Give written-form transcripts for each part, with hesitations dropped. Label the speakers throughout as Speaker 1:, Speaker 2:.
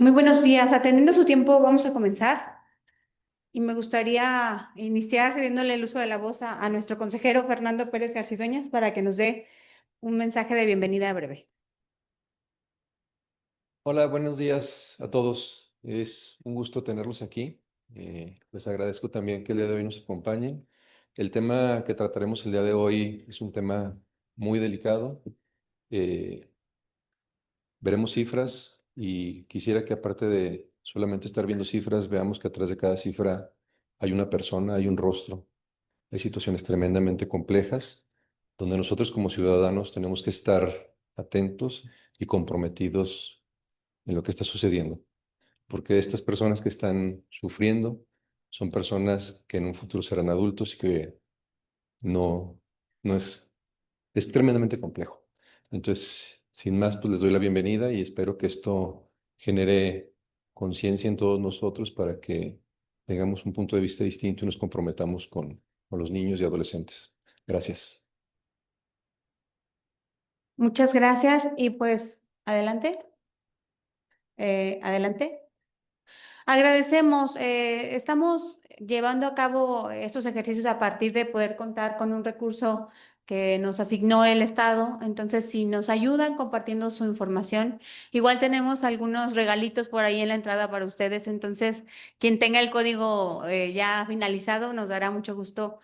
Speaker 1: Muy buenos días. Atendiendo su tiempo, vamos a comenzar. Y me gustaría iniciar cediéndole el uso de la voz a nuestro consejero Fernando Pérez Garcidueñas para que nos dé un mensaje de bienvenida breve.
Speaker 2: Hola, buenos días a todos. Es un gusto tenerlos aquí. Les agradezco también que el día de hoy nos acompañen. El tema que trataremos el día de hoy es un tema muy delicado. Eh, Veremos cifras y quisiera que aparte de solamente estar viendo cifras, veamos que atrás de cada cifra hay una persona, hay un rostro, hay situaciones tremendamente complejas donde nosotros como ciudadanos tenemos que estar atentos y comprometidos en lo que está sucediendo, porque estas personas que están sufriendo son personas que en un futuro serán adultos y que no, no es tremendamente complejo. Entonces, sin más, pues les doy la bienvenida y espero que esto genere conciencia en todos nosotros para que tengamos un punto de vista distinto y nos comprometamos con los niños y adolescentes. Gracias.
Speaker 1: Muchas gracias y pues adelante, adelante. Agradecemos, estamos llevando a cabo estos ejercicios a partir de poder contar con un recurso que nos asignó el Estado. Entonces, si nos ayudan compartiendo su información, igual tenemos algunos regalitos por ahí en la entrada para ustedes. Entonces, quien tenga el código ya finalizado, nos dará mucho gusto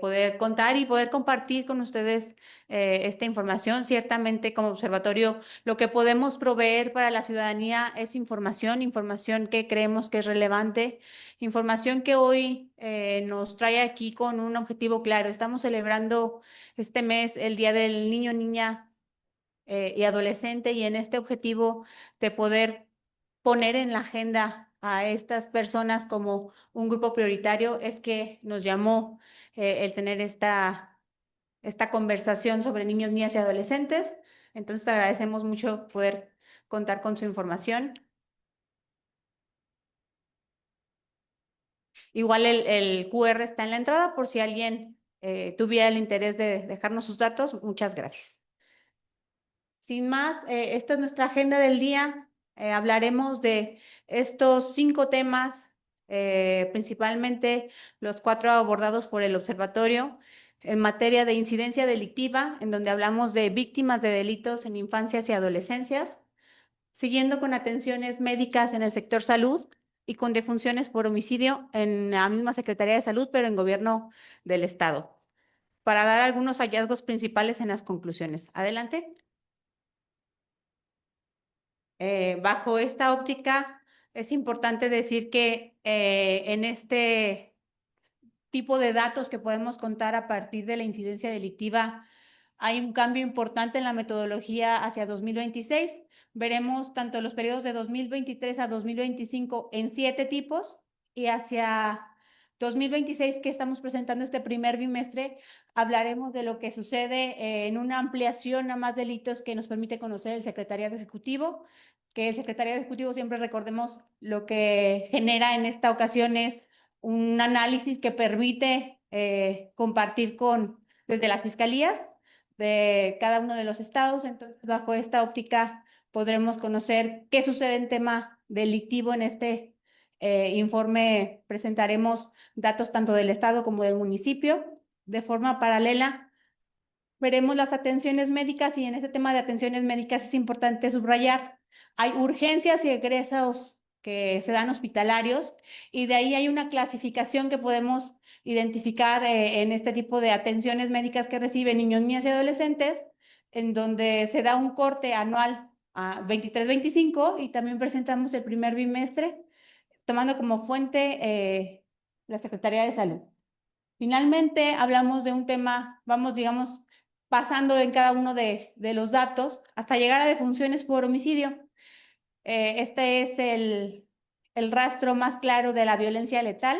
Speaker 1: poder contar y poder compartir con ustedes esta información. Ciertamente, como observatorio, lo que podemos proveer para la ciudadanía es información, información que creemos que es relevante, información que hoy nos trae aquí con un objetivo claro. Estamos celebrando este mes el Día del Niño, Niña y Adolescente, y en este objetivo de poder poner en la agenda a estas personas como un grupo prioritario es que nos llamó el tener esta conversación sobre niños, niñas y adolescentes. Entonces agradecemos mucho poder contar con su información. Igual el QR está en la entrada por si alguien tuviera el interés de dejarnos sus datos. Muchas gracias. Sin más, esta es nuestra agenda del día. Hablaremos de estos 5 temas, principalmente los 4 abordados por el observatorio en materia de incidencia delictiva, en donde hablamos de víctimas de delitos en infancias y adolescencias, siguiendo con atenciones médicas en el sector salud y con defunciones por homicidio en la misma Secretaría de Salud, pero en gobierno del Estado, para dar algunos hallazgos principales en las conclusiones. Adelante. Bajo esta óptica, es importante decir que en este tipo de datos que podemos contar a partir de la incidencia delictiva, hay un cambio importante en la metodología hacia 2026. Veremos tanto los periodos de 2023 a 2025 en 7 tipos y hacia 2026, que estamos presentando este primer bimestre, hablaremos de lo que sucede en una ampliación a más delitos que nos permite conocer el Secretariado Ejecutivo, que el Secretariado Ejecutivo, siempre recordemos, lo que genera en esta ocasión es un análisis que permite compartir desde las fiscalías de cada uno de los estados. Entonces, bajo esta óptica, podremos conocer qué sucede en tema delictivo. En este informe presentaremos datos tanto del estado como del municipio. De forma paralela, veremos las atenciones médicas, y en este tema de atenciones médicas es importante subrayar, hay urgencias y egresos que se dan hospitalarios, y de ahí hay una clasificación que podemos identificar en este tipo de atenciones médicas que reciben niños, niñas y adolescentes, en donde se da un corte anual a 23-25, y también presentamos el primer bimestre tomando como fuente la Secretaría de Salud. Finalmente, hablamos de un tema, vamos, digamos, pasando en cada uno de los datos hasta llegar a defunciones por homicidio. Este es el rastro más claro de la violencia letal.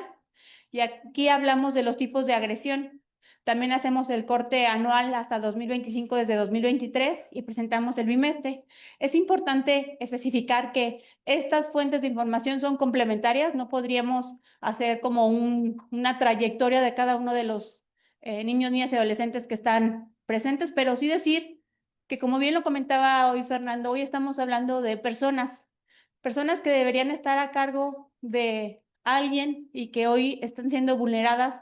Speaker 1: Y aquí hablamos de los tipos de agresión. También hacemos el corte anual hasta 2025 desde 2023 y presentamos el bimestre. Es importante especificar que estas fuentes de información son complementarias. No podríamos hacer como una trayectoria de cada uno de los niños, niñas y adolescentes que están presentes, pero sí decir que, como bien lo comentaba hoy Fernando, hoy estamos hablando de personas personas que deberían estar a cargo de alguien y que hoy están siendo vulneradas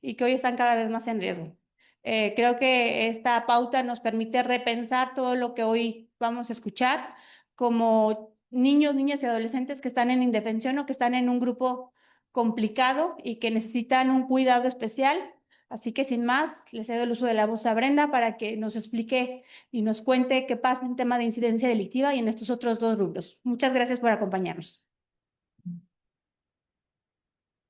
Speaker 1: y que hoy están cada vez más en riesgo. Creo que esta pauta nos permite repensar todo lo que hoy vamos a escuchar como niños, niñas y adolescentes que están en indefensión o que están en un grupo complicado y que necesitan un cuidado especial. Así que sin más, le cedo el uso de la voz a Brenda para que nos explique y nos cuente qué pasa en tema de incidencia delictiva y en estos otros dos rubros. Muchas gracias por acompañarnos.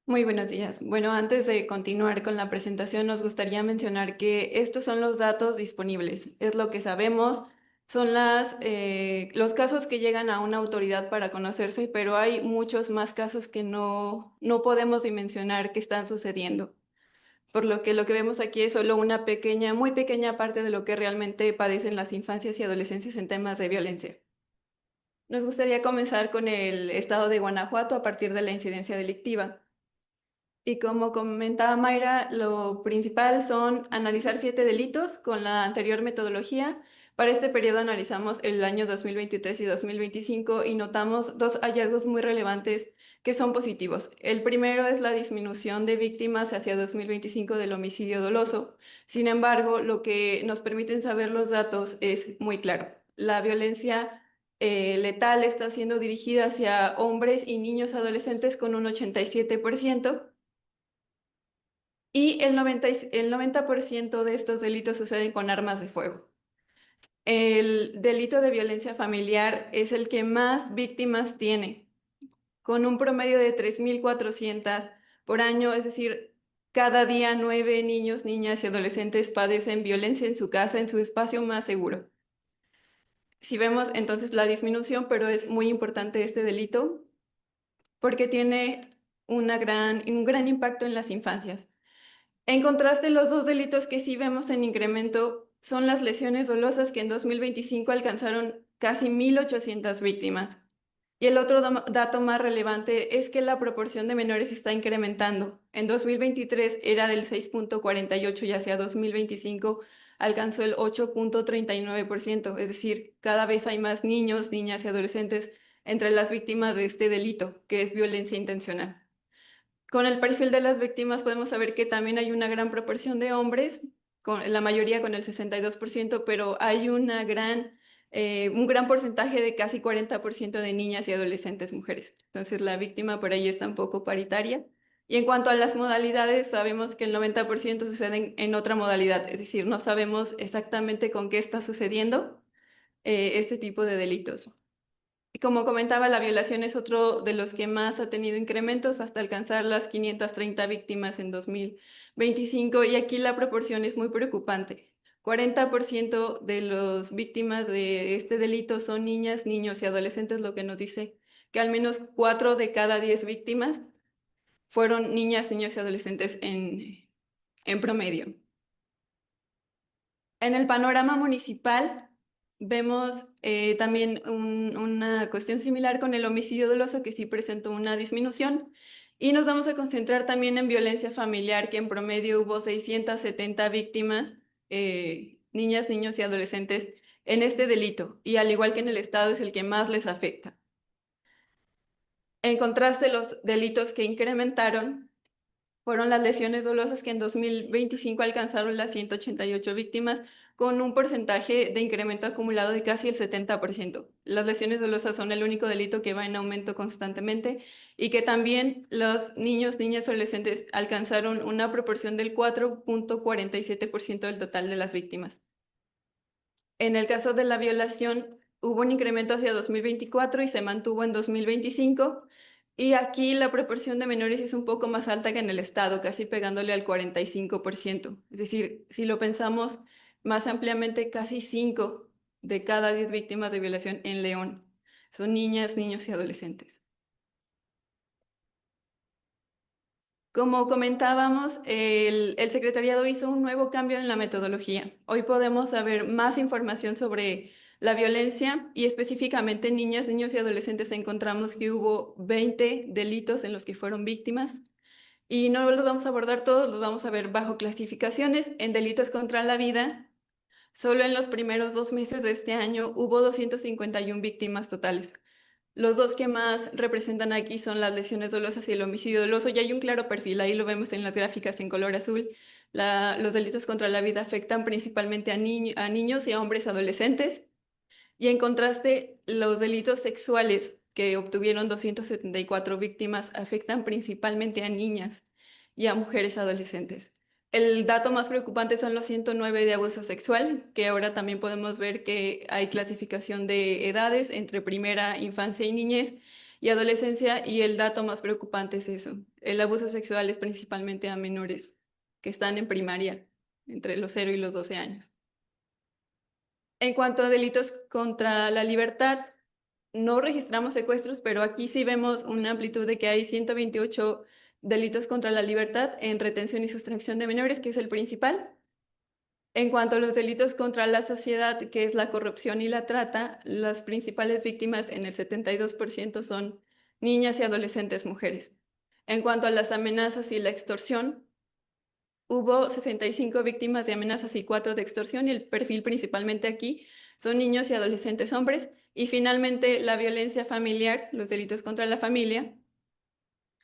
Speaker 3: Muy buenos días. Bueno, antes de continuar con la presentación, nos gustaría mencionar que estos son los datos disponibles. Es lo que sabemos, son los casos que llegan a una autoridad para conocerse, pero hay muchos más casos que no podemos dimensionar que están sucediendo. Por lo que vemos aquí es solo una pequeña, muy pequeña parte de lo que realmente padecen las infancias y adolescencias en temas de violencia. Nos gustaría comenzar con el estado de Guanajuato a partir de la incidencia delictiva. Y como comentaba Mayra, lo principal son analizar 7 delitos con la anterior metodología. Para este periodo analizamos el año 2023 y 2025 y notamos dos hallazgos muy relevantes que son positivos. El primero es la disminución de víctimas hacia 2025 del homicidio doloso. Sin embargo, lo que nos permiten saber los datos es muy claro. La violencia letal está siendo dirigida hacia hombres y niños adolescentes con un 87%. Y el 90% de estos delitos suceden con armas de fuego. El delito de violencia familiar es el que más víctimas tiene, con un promedio de 3.400 por año, es decir, cada día 9 niños, niñas y adolescentes padecen violencia en su casa, en su espacio más seguro. Si vemos entonces la disminución, pero es muy importante este delito porque tiene un gran impacto en las infancias. En contraste, los dos delitos que sí vemos en incremento son las lesiones dolosas, que en 2025 alcanzaron casi 1.800 víctimas. Y el otro dato más relevante es que la proporción de menores está incrementando. En 2023 era del 6.48 y hacia 2025 alcanzó el 8.39%, es decir, cada vez hay más niños, niñas y adolescentes entre las víctimas de este delito, que es violencia intencional. Con el perfil de las víctimas podemos saber que también hay una gran proporción de hombres, la mayoría con el 62%, pero hay un gran porcentaje de casi 40% de niñas y adolescentes mujeres. Entonces la víctima por ahí está un poco paritaria. Y en cuanto a las modalidades, sabemos que el 90% suceden en otra modalidad, es decir, no sabemos exactamente con qué está sucediendo este tipo de delitos. Como comentaba, la violación es otro de los que más ha tenido incrementos hasta alcanzar las 530 víctimas en 2025 y aquí la proporción es muy preocupante. 40% de las víctimas de este delito son niñas, niños y adolescentes, lo que nos dice que al menos 4 de cada 10 víctimas fueron niñas, niños y adolescentes en promedio. En el panorama municipal vemos también una cuestión similar con el homicidio doloso que sí presentó una disminución y nos vamos a concentrar también en violencia familiar que en promedio hubo 670 víctimas, niñas, niños y adolescentes en este delito y al igual que en el estado es el que más les afecta. En contraste, los delitos que incrementaron fueron las lesiones dolosas que en 2025 alcanzaron las 188 víctimas con un porcentaje de incremento acumulado de casi el 70%. Las lesiones dolosas son el único delito que va en aumento constantemente y que también los niños, niñas y adolescentes alcanzaron una proporción del 4.47% del total de las víctimas. En el caso de la violación, hubo un incremento hacia 2024 y se mantuvo en 2025. Y aquí la proporción de menores es un poco más alta que en el estado, casi pegándole al 45%. Es decir, si lo pensamos más ampliamente, casi 5 de cada 10 víctimas de violación en León son niñas, niños y adolescentes. Como comentábamos, el secretariado hizo un nuevo cambio en la metodología. Hoy podemos saber más información sobre la violencia y específicamente en niñas, niños y adolescentes encontramos que hubo 20 delitos en los que fueron víctimas y no los vamos a abordar todos, los vamos a ver bajo clasificaciones. En delitos contra la vida, solo en los primeros 2 meses de este año hubo 251 víctimas totales. Los dos que más representan aquí son las lesiones dolosas y el homicidio doloso, y hay un claro perfil, ahí lo vemos en las gráficas en color azul. Los delitos contra la vida afectan principalmente a niños y a hombres adolescentes, y en contraste, los delitos sexuales, que obtuvieron 274 víctimas, afectan principalmente a niñas y a mujeres adolescentes. El dato más preocupante son los 109 de abuso sexual, que ahora también podemos ver que hay clasificación de edades entre primera infancia y niñez y adolescencia, y el dato más preocupante es eso. El abuso sexual es principalmente a menores que están en primaria, entre los 0 y los 12 años. En cuanto a delitos contra la libertad, no registramos secuestros, pero aquí sí vemos una amplitud de que hay 128 delitos contra la libertad en retención y sustracción de menores, que es el principal. En cuanto a los delitos contra la sociedad, que es la corrupción y la trata, las principales víctimas en el 72% son niñas y adolescentes mujeres. En cuanto a las amenazas y la extorsión, hubo 65 víctimas de amenazas y 4 de extorsión, y el perfil principalmente aquí son niños y adolescentes hombres. Y finalmente, la violencia familiar, los delitos contra la familia,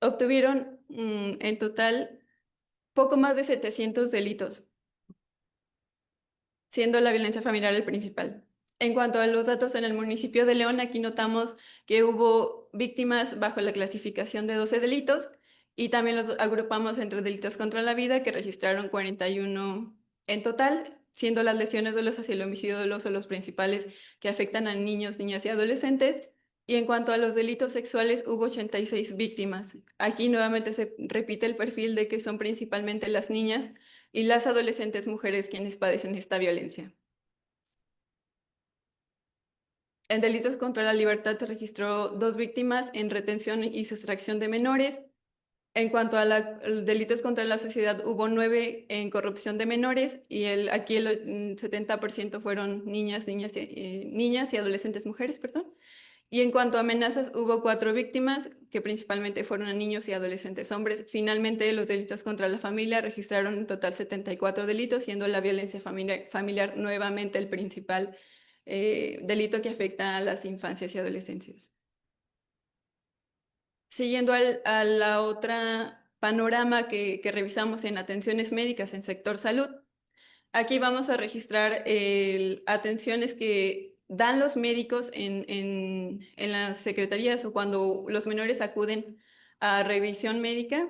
Speaker 3: obtuvieron en total poco más de 700 delitos, siendo la violencia familiar el principal. En cuanto a los datos en el municipio de León, aquí notamos que hubo víctimas bajo la clasificación de 12 delitos, y también los agrupamos entre delitos contra la vida, que registraron 41 en total, siendo las lesiones dolosas y el homicidio doloso los principales que afectan a niños, niñas y adolescentes. Y en cuanto a los delitos sexuales, hubo 86 víctimas. Aquí nuevamente se repite el perfil de que son principalmente las niñas y las adolescentes mujeres quienes padecen esta violencia. En delitos contra la libertad se registró 2 víctimas en retención y sustracción de menores. En cuanto a delitos contra la sociedad, hubo 9 en corrupción de menores, y aquí el 70% fueron niñas y adolescentes mujeres, perdón. Y en cuanto a amenazas, hubo 4 víctimas, que principalmente fueron a niños y adolescentes hombres. Finalmente, los delitos contra la familia registraron en total 74 delitos, siendo la violencia familiar nuevamente el principal delito que afecta a las infancias y adolescencias. Siguiendo a la otra panorama que revisamos en atenciones médicas en sector salud, aquí vamos a registrar atenciones que dan los médicos en las secretarías, o cuando los menores acuden a revisión médica,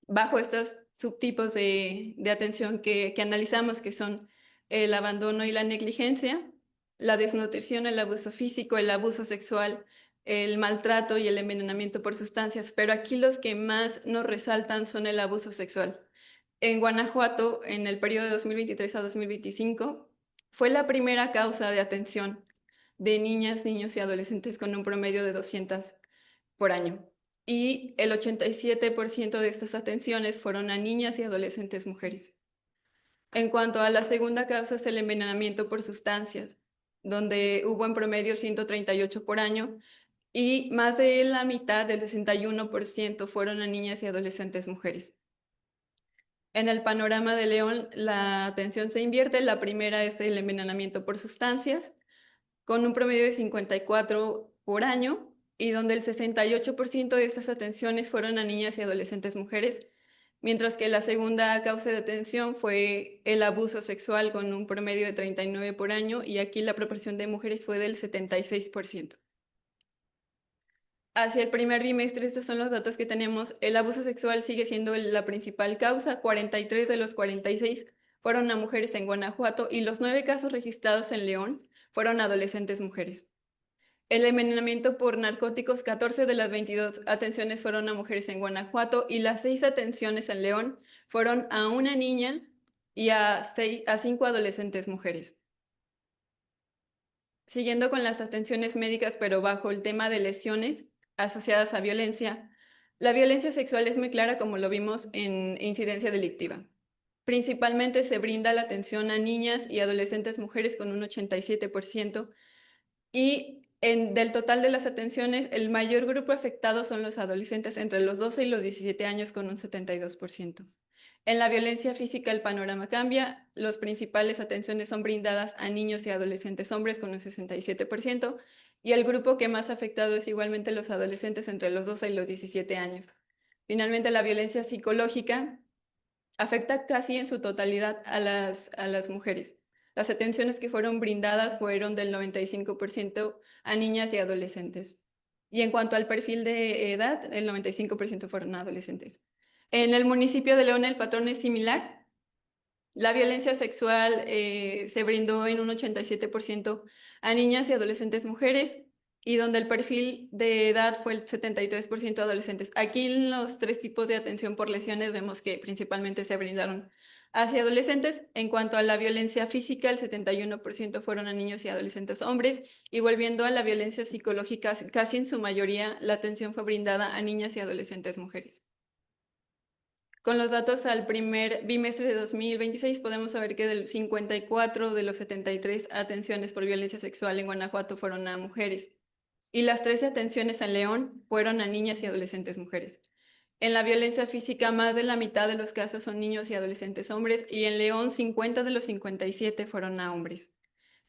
Speaker 3: bajo estos subtipos de atención que analizamos, que son el abandono y la negligencia, la desnutrición, el abuso físico, el abuso sexual, el maltrato y el envenenamiento por sustancias. Pero aquí los que más nos resaltan son el abuso sexual. En Guanajuato, en el periodo de 2023 a 2025, fue la primera causa de atención de niñas, niños y adolescentes, con un promedio de 200 por año. Y el 87% de estas atenciones fueron a niñas y adolescentes mujeres. En cuanto a la segunda causa, es el envenenamiento por sustancias, donde hubo en promedio 138 por año, y más de la mitad, del 61%, fueron a niñas y adolescentes mujeres. En el panorama de León, la atención se invierte. La primera es el envenenamiento por sustancias, con un promedio de 54 por año, y donde el 68% de estas atenciones fueron a niñas y adolescentes mujeres, mientras que la segunda causa de atención fue el abuso sexual, con un promedio de 39 por año, y aquí la proporción de mujeres fue del 76%. Hacia el primer bimestre, estos son los datos que tenemos. El abuso sexual sigue siendo la principal causa. 43 de los 46 fueron a mujeres en Guanajuato, y los 9 casos registrados en León fueron adolescentes mujeres. El envenenamiento por narcóticos, 14 de las 22 atenciones fueron a mujeres en Guanajuato, y las 6 atenciones en León fueron a una niña y a 5 adolescentes mujeres. Siguiendo con las atenciones médicas, pero bajo el tema de lesiones asociadas a violencia, la violencia sexual es muy clara, como lo vimos en incidencia delictiva. Principalmente se brinda la atención a niñas y adolescentes mujeres, con un 87%, y del total de las atenciones, el mayor grupo afectado son los adolescentes entre los 12 y los 17 años, con un 72%. En la violencia física el panorama cambia. Las principales atenciones son brindadas a niños y adolescentes hombres, con un 67%, Y el grupo que más afectado es igualmente los adolescentes entre los 12 y los 17 años. Finalmente, la violencia psicológica afecta casi en su totalidad a las mujeres. Las atenciones que fueron brindadas fueron del 95% a niñas y adolescentes. Y en cuanto al perfil de edad, el 95% fueron adolescentes. En el municipio de León el patrón es similar. La violencia sexual se brindó en un 87% a niñas y adolescentes mujeres, y donde el perfil de edad fue el 73% adolescentes. Aquí en los 3 tipos de atención por lesiones vemos que principalmente se brindaron hacia adolescentes. En cuanto a la violencia física, el 71% fueron a niños y adolescentes hombres, y volviendo a la violencia psicológica, casi en su mayoría la atención fue brindada a niñas y adolescentes mujeres. Con los datos al primer bimestre de 2026 podemos saber que del 54 de los 73 atenciones por violencia sexual en Guanajuato fueron a mujeres, y las 13 atenciones en León fueron a niñas y adolescentes mujeres. En la violencia física, más de la mitad de los casos son niños y adolescentes hombres, y en León 50 de los 57 fueron a hombres.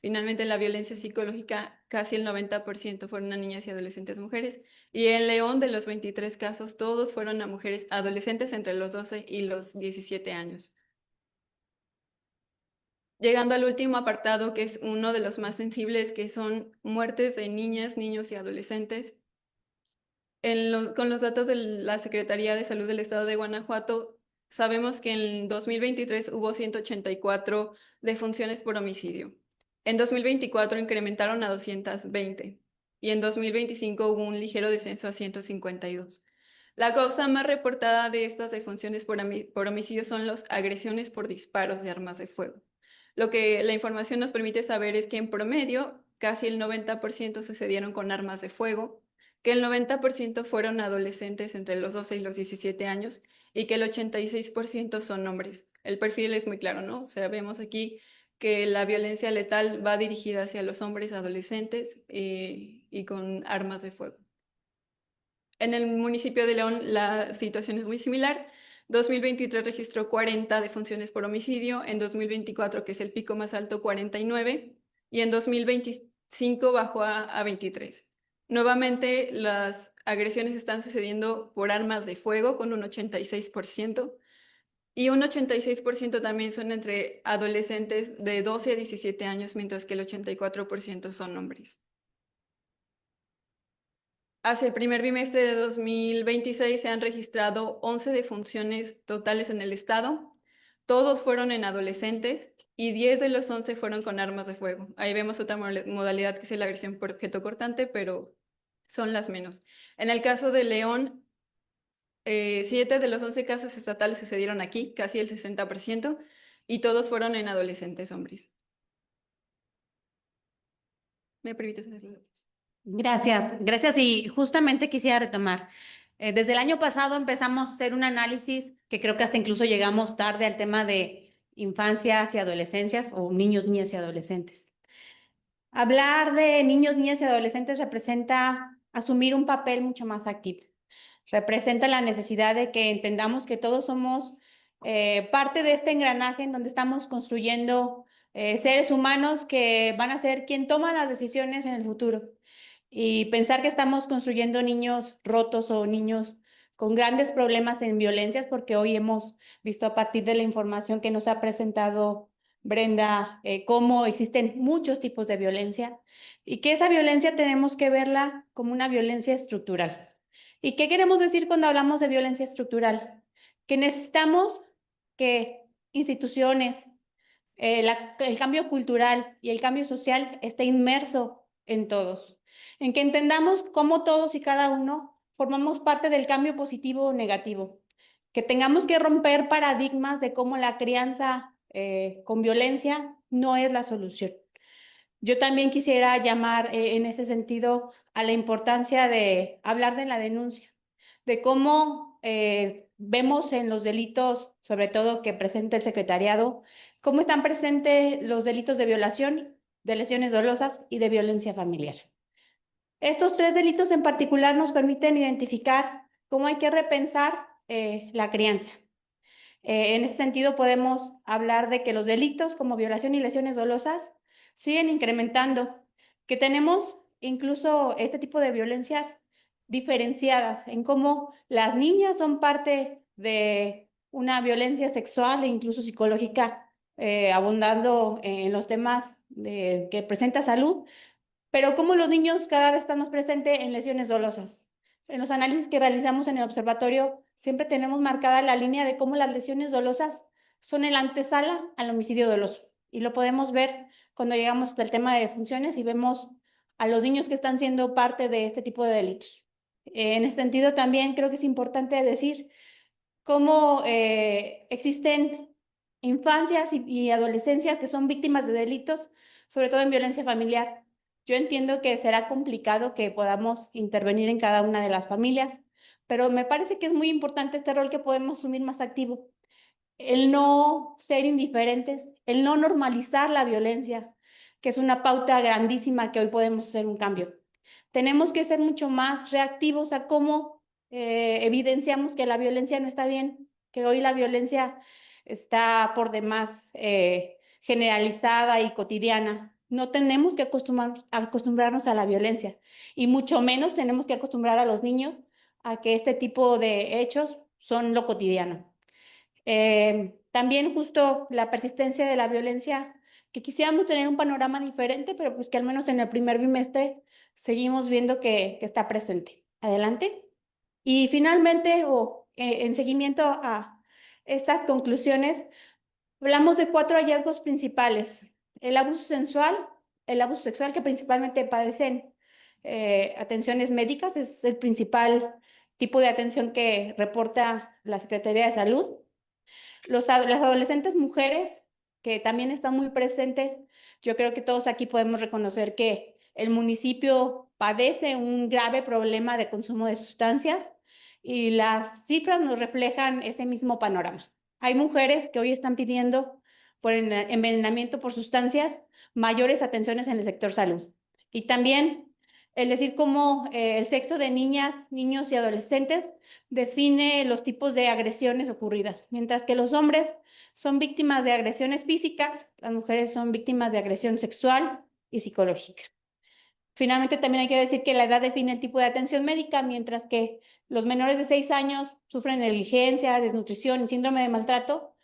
Speaker 3: Finalmente, la violencia psicológica, casi el 90% fueron a niñas y adolescentes mujeres. Y en León, de los 23 casos, todos fueron a mujeres adolescentes entre los 12 y los 17 años. Llegando al último apartado, que es uno de los más sensibles, que son muertes de niñas, niños y adolescentes. Con los datos de la Secretaría de Salud del Estado de Guanajuato, sabemos que en 2023 hubo 184 defunciones por homicidio. En 2024 incrementaron a 220, y en 2025 hubo un ligero descenso a 152. La causa más reportada de estas defunciones por homicidio son las agresiones por disparos de armas de fuego. Lo que la información nos permite saber es que en promedio casi el 90% sucedieron con armas de fuego, que el 90% fueron adolescentes entre los 12 y los 17 años, y que el 86% son hombres. El perfil es muy claro, ¿no? O sea, vemos aquí que la violencia letal va dirigida hacia los hombres adolescentes y con armas de fuego. En el municipio de León la situación es muy similar. 2023 registró 40 defunciones por homicidio, en 2024, que es el pico más alto, 49, y en 2025 bajó a 23. Nuevamente, las agresiones están sucediendo por armas de fuego con un 86%, y un 86% también son entre adolescentes de 12 a 17 años, mientras que el 84% son hombres. Hacia el primer bimestre de 2026 se han registrado 11 defunciones totales en el estado. Todos fueron en adolescentes, y 10 de los 11 fueron con armas de fuego. Ahí vemos otra modalidad, que es la agresión por objeto cortante, pero son las menos. En el caso de León, 7 de los 11 casos estatales sucedieron aquí, casi el 60%, y todos fueron en adolescentes hombres. ¿Me permites hacerlo?
Speaker 1: Gracias, gracias. Y justamente quisiera retomar. Desde el año pasado empezamos a hacer un análisis que creo que hasta incluso llegamos tarde al tema de infancias y adolescencias, o niños, niñas y adolescentes. Hablar de niños, niñas y adolescentes representa asumir un papel mucho más activo. Representa la necesidad de que entendamos que todos somos parte de este engranaje en donde estamos construyendo seres humanos que van a ser quien toma las decisiones en el futuro. Y pensar que estamos construyendo niños rotos o niños con grandes problemas en violencias, porque hoy hemos visto a partir de la información que nos ha presentado Brenda, cómo existen muchos tipos de violencia, y que esa violencia tenemos que verla como una violencia estructural. ¿Y qué queremos decir cuando hablamos de violencia estructural? Que necesitamos que instituciones, el cambio cultural y el cambio social esté inmerso en todos, en que entendamos cómo todos y cada uno formamos parte del cambio positivo o negativo, que tengamos que romper paradigmas de cómo la crianza con violencia no es la solución. Yo también quisiera llamar en ese sentido a la importancia de hablar de la denuncia, de cómo vemos en los delitos, sobre todo que presenta el secretariado, cómo están presentes los delitos de violación, de lesiones dolosas y de violencia familiar. Estos 3 delitos en particular nos permiten identificar cómo hay que repensar la crianza. En ese sentido, podemos hablar de que los delitos como violación y lesiones dolosas siguen incrementando, que tenemos incluso este tipo de violencias diferenciadas, en cómo las niñas son parte de una violencia sexual e incluso psicológica, abundando en los temas que presenta salud, pero cómo los niños cada vez están más presentes en lesiones dolosas. En los análisis que realizamos en el observatorio, siempre tenemos marcada la línea de cómo las lesiones dolosas son el antesala al homicidio doloso. Y lo podemos ver cuando llegamos hasta el tema de defunciones y vemos a los niños que están siendo parte de este tipo de delitos. En este sentido, también creo que es importante decir cómo existen infancias y adolescencias que son víctimas de delitos, sobre todo en violencia familiar. Yo entiendo que será complicado que podamos intervenir en cada una de las familias, pero me parece que es muy importante este rol que podemos asumir más activo. El no ser indiferentes, el no normalizar la violencia, que es una pauta grandísima que hoy podemos hacer un cambio. Tenemos que ser mucho más reactivos a cómo evidenciamos que la violencia no está bien, que hoy la violencia está por demás generalizada y cotidiana. No tenemos que acostumbrarnos a la violencia y mucho menos tenemos que acostumbrar a los niños a que este tipo de hechos son lo cotidiano. También justo la persistencia de la violencia, que quisiéramos tener un panorama diferente, pero pues que al menos en el primer bimestre seguimos viendo que está presente. Adelante. Y finalmente, en seguimiento a estas conclusiones, hablamos de 4 hallazgos principales. El abuso sexual que principalmente padecen atenciones médicas, es el principal tipo de atención que reporta la Secretaría de Salud. Las adolescentes mujeres, que también están muy presentes, yo creo que todos aquí podemos reconocer que el municipio padece un grave problema de consumo de sustancias y las cifras nos reflejan ese mismo panorama. Hay mujeres que hoy están pidiendo por envenenamiento por sustancias mayores atenciones en el sector salud. Y también el decir cómo el sexo de niñas, niños y adolescentes define los tipos de agresiones ocurridas. Mientras que los hombres son víctimas de agresiones físicas, las mujeres son víctimas de agresión sexual y psicológica. Finalmente, también hay que decir que la edad define el tipo de atención médica, mientras que los menores de 6 años sufren negligencia, desnutrición y síndrome de maltrato.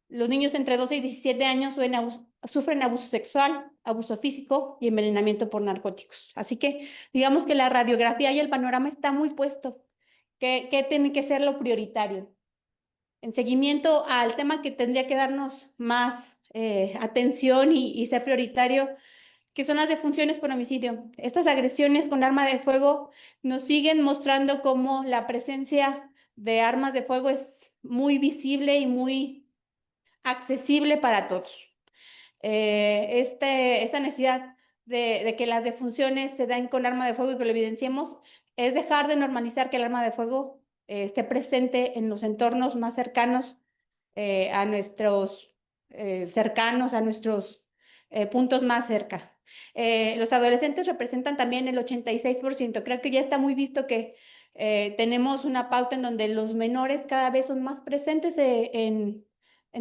Speaker 1: Los niños entre 12 y 17 años sufren abuso sexual, abuso físico y envenenamiento por narcóticos. Así que digamos que la radiografía y el panorama está muy puesto. ¿Qué tiene que ser lo prioritario? En seguimiento al tema que tendría que darnos más atención y ser prioritario, que son las defunciones por homicidio. Estas agresiones con arma de fuego nos siguen mostrando cómo la presencia de armas de fuego es muy visible y muy accesible para todos. Esta necesidad de que las defunciones se den con arma de fuego y que lo evidenciemos es dejar de normalizar que el arma de fuego esté presente en los entornos más cercanos a nuestros cercanos, a nuestros puntos más cerca. Los adolescentes representan también el 86%. Creo que ya está muy visto que tenemos una pauta en donde los menores cada vez son más presentes en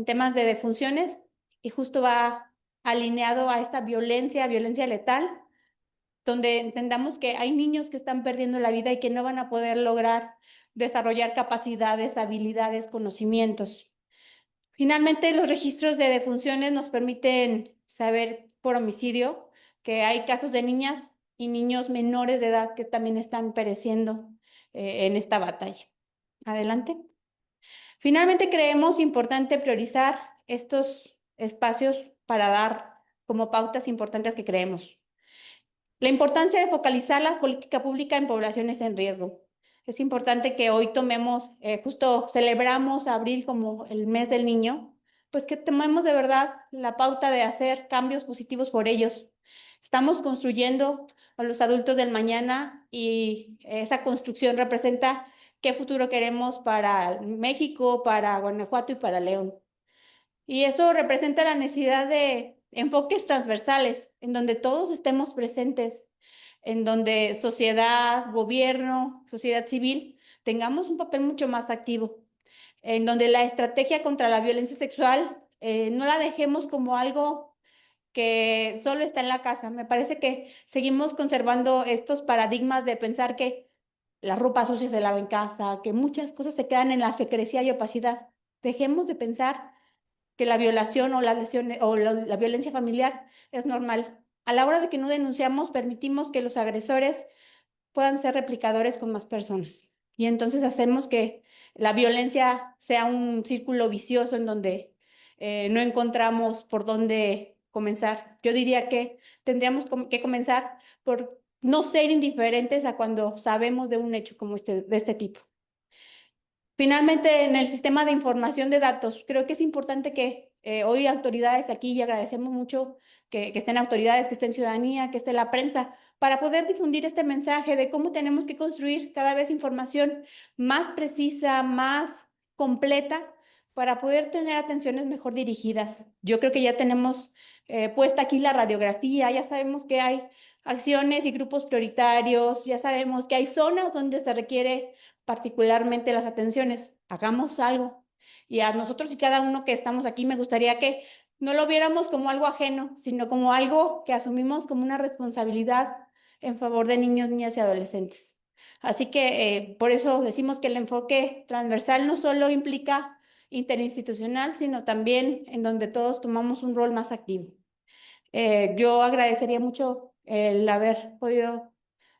Speaker 1: temas de defunciones y justo va alineado a esta violencia letal, donde entendamos que hay niños que están perdiendo la vida y que no van a poder lograr desarrollar capacidades, habilidades, conocimientos. Finalmente, los registros de defunciones nos permiten saber por homicidio que hay casos de niñas y niños menores de edad que también están pereciendo en esta batalla. Adelante. Finalmente, creemos importante priorizar estos espacios para dar como pautas importantes que creemos. La importancia de focalizar la política pública en poblaciones en riesgo. Es importante que hoy tomemos, justo celebramos abril como el mes del niño, pues que tomemos de verdad la pauta de hacer cambios positivos por ellos. Estamos construyendo a los adultos del mañana y esa construcción representa qué futuro queremos para México, para Guanajuato y para León. Y eso representa la necesidad de enfoques transversales, en donde todos estemos presentes, en donde sociedad, gobierno, sociedad civil, tengamos un papel mucho más activo, en donde la estrategia contra la violencia sexual no la dejemos como algo que solo está en la casa. Me parece que seguimos conservando estos paradigmas de pensar que la ropa sucia se lava en casa, que muchas cosas se quedan en la secrecía y opacidad. Dejemos de pensar que la violación o la lesión o la violencia familiar es normal. A la hora de que no denunciamos, permitimos que los agresores puedan ser replicadores con más personas. Y entonces hacemos que la violencia sea un círculo vicioso en donde no encontramos por dónde comenzar. Yo diría que tendríamos que comenzar por no ser indiferentes a cuando sabemos de un hecho como de este tipo. Finalmente, en el sistema de información de datos, creo que es importante que hoy autoridades aquí, y agradecemos mucho que estén autoridades, que estén ciudadanía, que esté la prensa, para poder difundir este mensaje de cómo tenemos que construir cada vez información más precisa, más completa, para poder tener atenciones mejor dirigidas. Yo creo que ya tenemos puesta aquí la radiografía, ya sabemos que hay acciones y grupos prioritarios, ya sabemos que hay zonas donde se requiere particularmente las atenciones. Hagamos algo. Y a nosotros y cada uno que estamos aquí, me gustaría que no lo viéramos como algo ajeno, sino como algo que asumimos como una responsabilidad en favor de niños, niñas y adolescentes. Así que por eso decimos que el enfoque transversal no solo implica interinstitucional, sino también en donde todos tomamos un rol más activo. Yo agradecería mucho el haber podido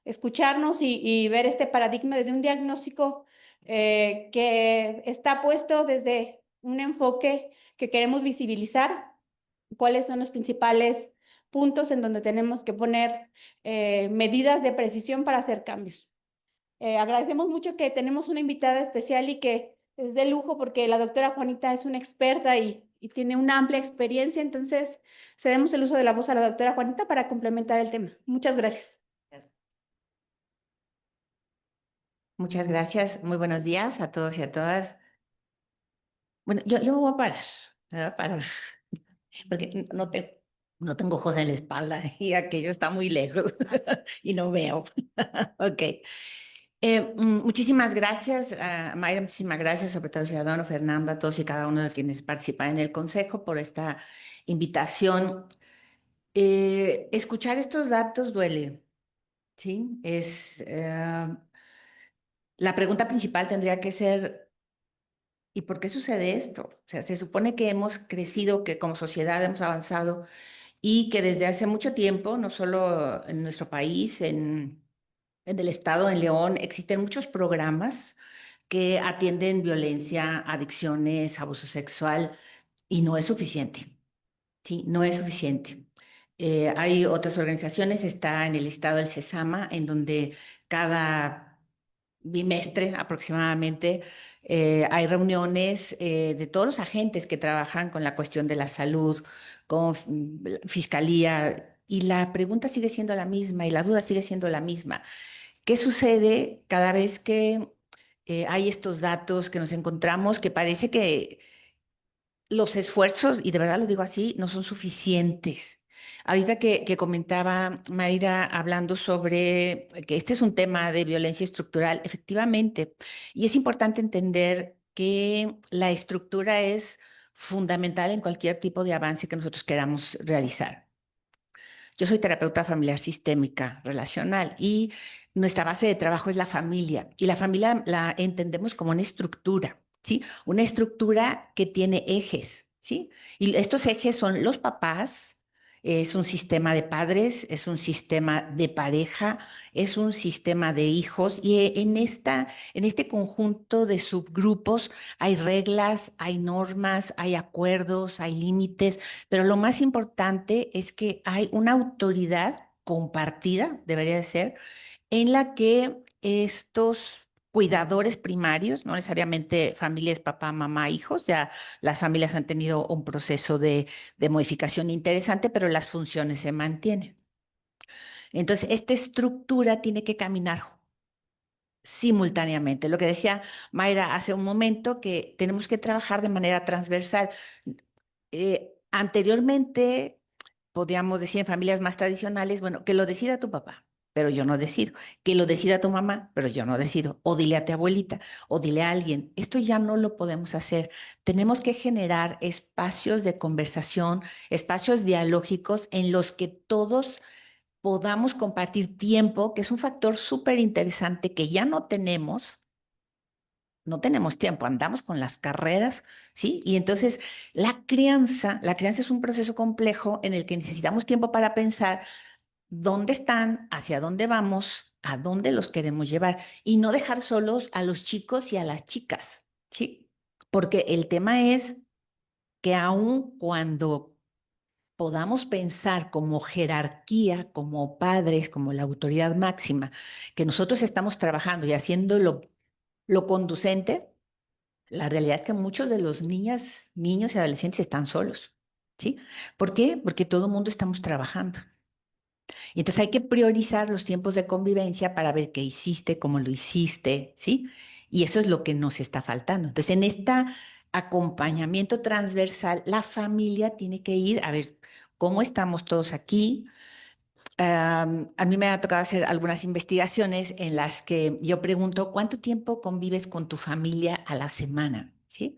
Speaker 1: escucharnos y ver este paradigma desde un diagnóstico que está puesto desde un enfoque que queremos visibilizar, cuáles son los principales puntos en donde tenemos que poner medidas de precisión para hacer cambios. Agradecemos mucho que tenemos una invitada especial y que es de lujo porque la doctora Juanita es una experta y tiene una amplia experiencia, entonces cedemos el uso de la voz a la doctora Juanita para complementar el tema. Muchas gracias.
Speaker 4: Muchas gracias. Muy buenos días a todos y a todas. Bueno, yo me voy a parar, me voy a parar, porque no tengo ojos en la espalda y aquello está muy lejos y no veo. Ok. Muchísimas gracias, Mayra, muchísimas gracias, sobre todo a Ciudadano, Fernanda, a todos y cada uno de quienes participan en el Consejo por esta invitación. Escuchar estos datos duele, ¿sí? La pregunta principal tendría que ser, ¿y por qué sucede esto? O sea, se supone que hemos crecido, que como sociedad hemos avanzado y que desde hace mucho tiempo, no solo en nuestro país, en el estado, en León, existen muchos programas que atienden violencia, adicciones, abuso sexual y no es suficiente, ¿sí? No es suficiente. Hay otras organizaciones, está en el estado del CESAMA, en donde cada bimestre aproximadamente, hay reuniones de todos los agentes que trabajan con la cuestión de la salud, con fiscalía, y la pregunta sigue siendo la misma y la duda sigue siendo la misma. ¿Qué sucede cada vez que hay estos datos que nos encontramos que parece que los esfuerzos, y de verdad lo digo así, no son suficientes? Ahorita que comentaba Mayra hablando sobre que este es un tema de violencia estructural, efectivamente, y es importante entender que la estructura es fundamental en cualquier tipo de avance que nosotros queramos realizar. Yo soy terapeuta familiar sistémica relacional y nuestra base de trabajo es la familia, y la familia la entendemos como una estructura, ¿sí? Una estructura que tiene ejes, ¿sí? Y estos ejes son los papás, es un sistema de padres, es un sistema de pareja, es un sistema de hijos, y en este conjunto de subgrupos hay reglas, hay normas, hay acuerdos, hay límites, pero lo más importante es que hay una autoridad compartida, debería de ser, en la que estos cuidadores primarios, no necesariamente familias, papá, mamá, hijos, ya las familias han tenido un proceso de modificación interesante, pero las funciones se mantienen. Entonces, esta estructura tiene que caminar simultáneamente. Lo que decía Mayra hace un momento, que tenemos que trabajar de manera transversal. Anteriormente, podríamos decir en familias más tradicionales, bueno, que lo decida tu papá. pero yo no decido. Que lo decida tu mamá, pero yo no decido. O dile a tu abuelita, o dile a alguien. Esto ya no lo podemos hacer. Tenemos que generar espacios de conversación, espacios dialógicos en los que todos podamos compartir tiempo, que es un factor súper interesante que ya no tenemos. No tenemos tiempo, andamos con las carreras, ¿sí? Y entonces la crianza es un proceso complejo en el que necesitamos tiempo para pensar dónde están, hacia dónde vamos, a dónde los queremos llevar y no dejar solos a los chicos y a las chicas, ¿sí? Porque el tema es que aun cuando podamos pensar como jerarquía, como padres, como la autoridad máxima, que nosotros estamos trabajando y haciendo lo conducente, la realidad es que muchos de los niños y adolescentes están solos, ¿sí? ¿Por qué? Porque todo el mundo estamos trabajando. Y entonces hay que priorizar los tiempos de convivencia para ver qué hiciste, cómo lo hiciste, ¿sí? Y eso es lo que nos está faltando. Entonces, en este acompañamiento transversal, la familia tiene que ir a ver cómo estamos todos aquí. A mí me ha tocado hacer algunas investigaciones en las que yo pregunto, ¿cuánto tiempo convives con tu familia a la semana? ¿Sí?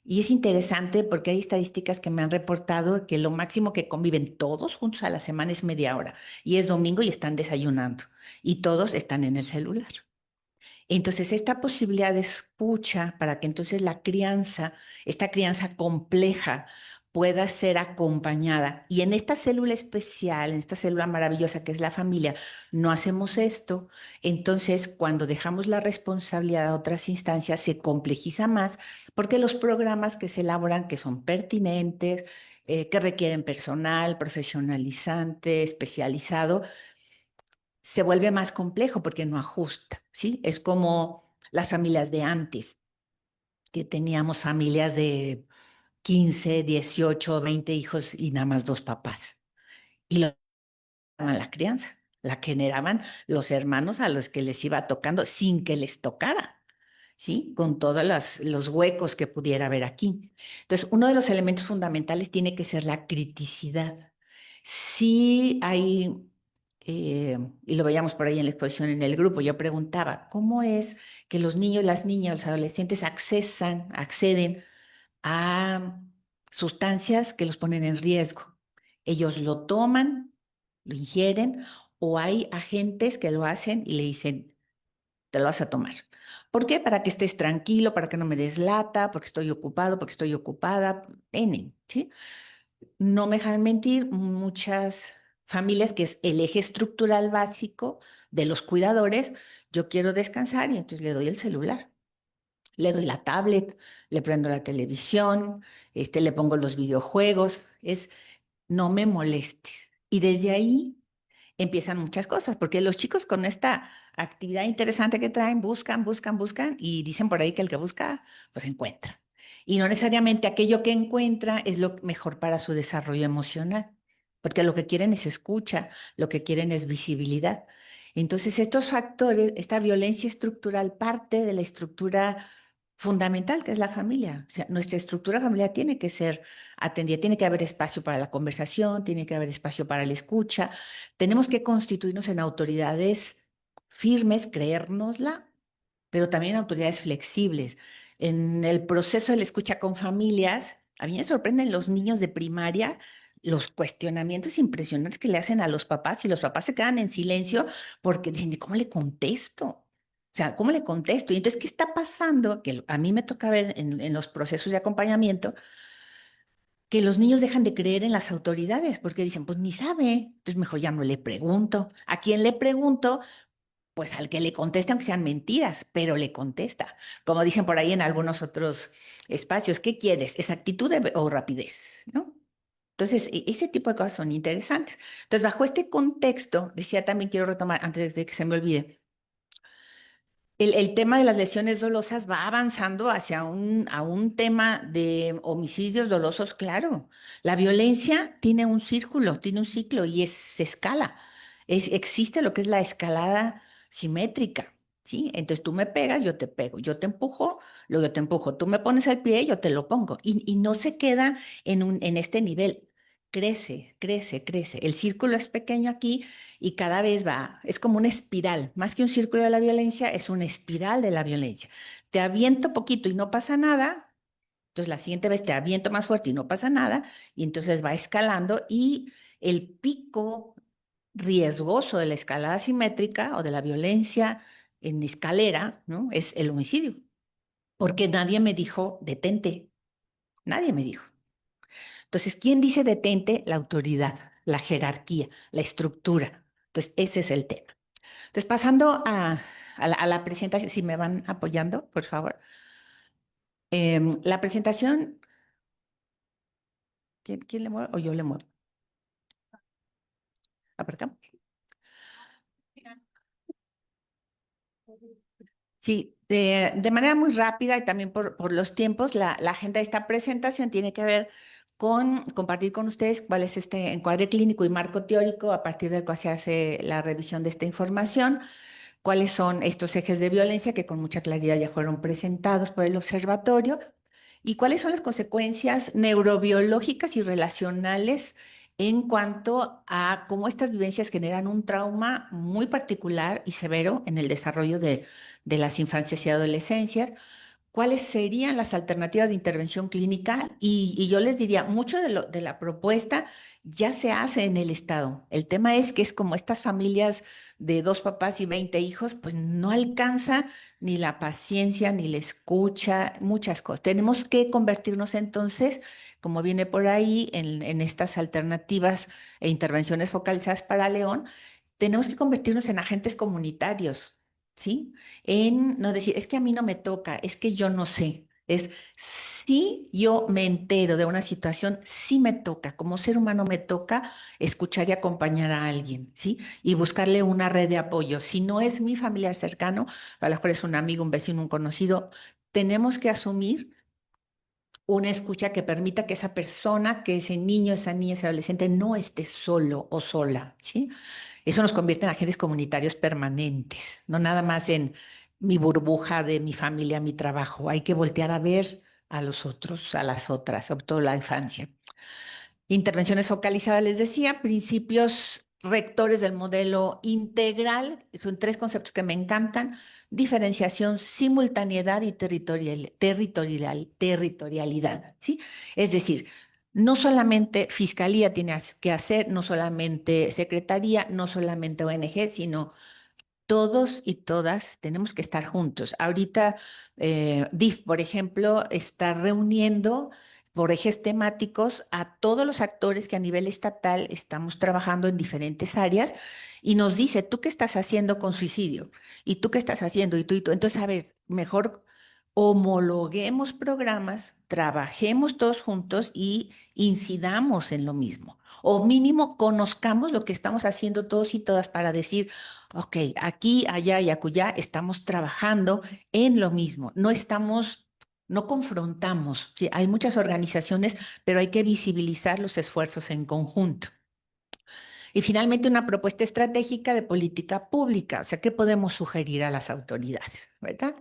Speaker 4: Y es interesante porque hay estadísticas que me han reportado que lo máximo que conviven todos juntos a la semana es media hora. Y es domingo y están desayunando. Y todos están en el celular. Entonces, esta posibilidad de escucha para que entonces esta crianza compleja, pueda ser acompañada. Y en esta célula especial, en esta célula maravillosa que es la familia, no hacemos esto. Entonces, cuando dejamos la responsabilidad a otras instancias, se complejiza más porque los programas que se elaboran, que son pertinentes, que requieren personal profesionalizante, especializado, se vuelve más complejo porque no ajusta, ¿sí? Es como las familias de antes, que teníamos familias de 15, 18, 20 hijos y nada más dos papás. Y lo generaban la crianza, la generaban los hermanos a los que les iba tocando sin que les tocara, ¿sí? Con todos los huecos que pudiera haber aquí. Entonces, uno de los elementos fundamentales tiene que ser la criticidad. Sí hay, y lo veíamos por ahí en la exposición en el grupo, yo preguntaba, ¿cómo es que los niños, las niñas, los adolescentes acceden a sustancias que los ponen en riesgo? Ellos lo toman, lo ingieren, o hay agentes que lo hacen y le dicen, te lo vas a tomar. ¿Por qué? Para que estés tranquilo, para que no me des lata, porque estoy ocupado, porque estoy ocupada, ¿sí? No me dejan mentir, muchas familias, que es el eje estructural básico de los cuidadores, yo quiero descansar y entonces le doy el celular, le doy la tablet, le prendo la televisión, le pongo los videojuegos, es no me molestes. Y desde ahí empiezan muchas cosas, porque los chicos con esta actividad interesante que traen, buscan, buscan, buscan, y dicen por ahí que el que busca, pues encuentra. Y no necesariamente aquello que encuentra es lo mejor para su desarrollo emocional, porque lo que quieren es escucha, lo que quieren es visibilidad. Entonces, estos factores, esta violencia estructural, parte de la estructura fundamental que es la familia. O sea, nuestra estructura familiar tiene que ser atendida, tiene que haber espacio para la conversación, tiene que haber espacio para la escucha. Tenemos que constituirnos en autoridades firmes, creérnosla, pero también autoridades flexibles. En el proceso de la escucha con familias, a mí me sorprenden los niños de primaria, los cuestionamientos impresionantes que le hacen a los papás y los papás se quedan en silencio porque dicen, ¿cómo le contesto? O sea, ¿cómo le contesto? Y entonces, ¿qué está pasando? Que a mí me toca ver en los procesos de acompañamiento que los niños dejan de creer en las autoridades porque dicen, pues ni sabe, entonces mejor ya no le pregunto. ¿A quién le pregunto? Pues al que le contesta, aunque sean mentiras, pero le contesta. Como dicen por ahí en algunos otros espacios, ¿qué quieres? ¿Exactitud o rapidez? ¿No? Entonces, ese tipo de cosas son interesantes. Entonces, bajo este contexto, decía también, quiero retomar antes de que se me olvide, el tema de las lesiones dolosas va avanzando hacia a un tema de homicidios dolosos, claro. La violencia tiene un círculo, tiene un ciclo y se escala. Existe lo que es la escalada simétrica, ¿sí? Entonces tú me pegas, yo te pego, yo te empujo, luego yo te empujo, tú me pones el pie, yo te lo pongo. Y no se queda en este nivel. crece, crece, crece. El círculo es pequeño aquí y cada vez va, es como una espiral, más que un círculo de la violencia, es una espiral de la violencia. Te aviento poquito y no pasa nada, entonces la siguiente vez te aviento más fuerte y no pasa nada, y entonces va escalando y el pico riesgoso de la escalada simétrica o de la violencia en escalera, ¿no? Es el homicidio, porque nadie me dijo, detente, nadie me dijo. Entonces, ¿quién dice detente? La autoridad, la jerarquía, la estructura. Entonces, ese es el tema. Entonces, pasando a la presentación, si me van apoyando, por favor. La presentación, ¿quién le mueve o yo le muevo? ¿A por acá? Sí, de manera muy rápida y también por los tiempos, la agenda de esta presentación tiene que ver con compartir con ustedes cuál es este encuadre clínico y marco teórico a partir del cual se hace la revisión de esta información, cuáles son estos ejes de violencia que con mucha claridad ya fueron presentados por el observatorio y cuáles son las consecuencias neurobiológicas y relacionales en cuanto a cómo estas vivencias generan un trauma muy particular y severo en el desarrollo de las infancias y adolescencias, cuáles serían las alternativas de intervención clínica y yo les diría, mucho de la propuesta ya se hace en el Estado. El tema es que es como estas familias de 2 papás y 20 hijos, pues no alcanza ni la paciencia, ni la escucha, muchas cosas. Tenemos que convertirnos entonces, como viene por ahí, en estas alternativas e intervenciones focalizadas para León, tenemos que convertirnos en agentes comunitarios, ¿sí? En no decir, es que a mí no me toca, es que yo no sé. Es si yo me entero de una situación, sí me toca, como ser humano me toca escuchar y acompañar a alguien, ¿sí? Y buscarle una red de apoyo. Si no es mi familiar cercano, a lo mejor es un amigo, un vecino, un conocido, tenemos que asumir una escucha que permita que esa persona, que ese niño, esa niña, ese adolescente no esté solo o sola, ¿sí? Eso nos convierte en agentes comunitarios permanentes, no nada más en mi burbuja de mi familia, mi trabajo. Hay que voltear a ver a los otros, a las otras, sobre todo la infancia. Intervenciones focalizadas, les decía, principios rectores del modelo integral, son 3 conceptos que me encantan: diferenciación, simultaneidad y territorialidad, ¿sí? Es decir, no solamente Fiscalía tiene que hacer, no solamente Secretaría, no solamente ONG, sino todos y todas tenemos que estar juntos. Ahorita DIF, por ejemplo, está reuniendo por ejes temáticos a todos los actores que a nivel estatal estamos trabajando en diferentes áreas y nos dice, ¿tú qué estás haciendo con suicidio? ¿Y tú qué estás haciendo? Y tú y tú. Entonces, a ver, mejor homologuemos programas, trabajemos todos juntos y incidamos en lo mismo. O mínimo conozcamos lo que estamos haciendo todos y todas para decir, ok, aquí, allá y acullá estamos trabajando en lo mismo, no confrontamos. ¿Sí? Hay muchas organizaciones, pero hay que visibilizar los esfuerzos en conjunto. Y finalmente una propuesta estratégica de política pública, o sea, ¿qué podemos sugerir a las autoridades? ¿Verdad?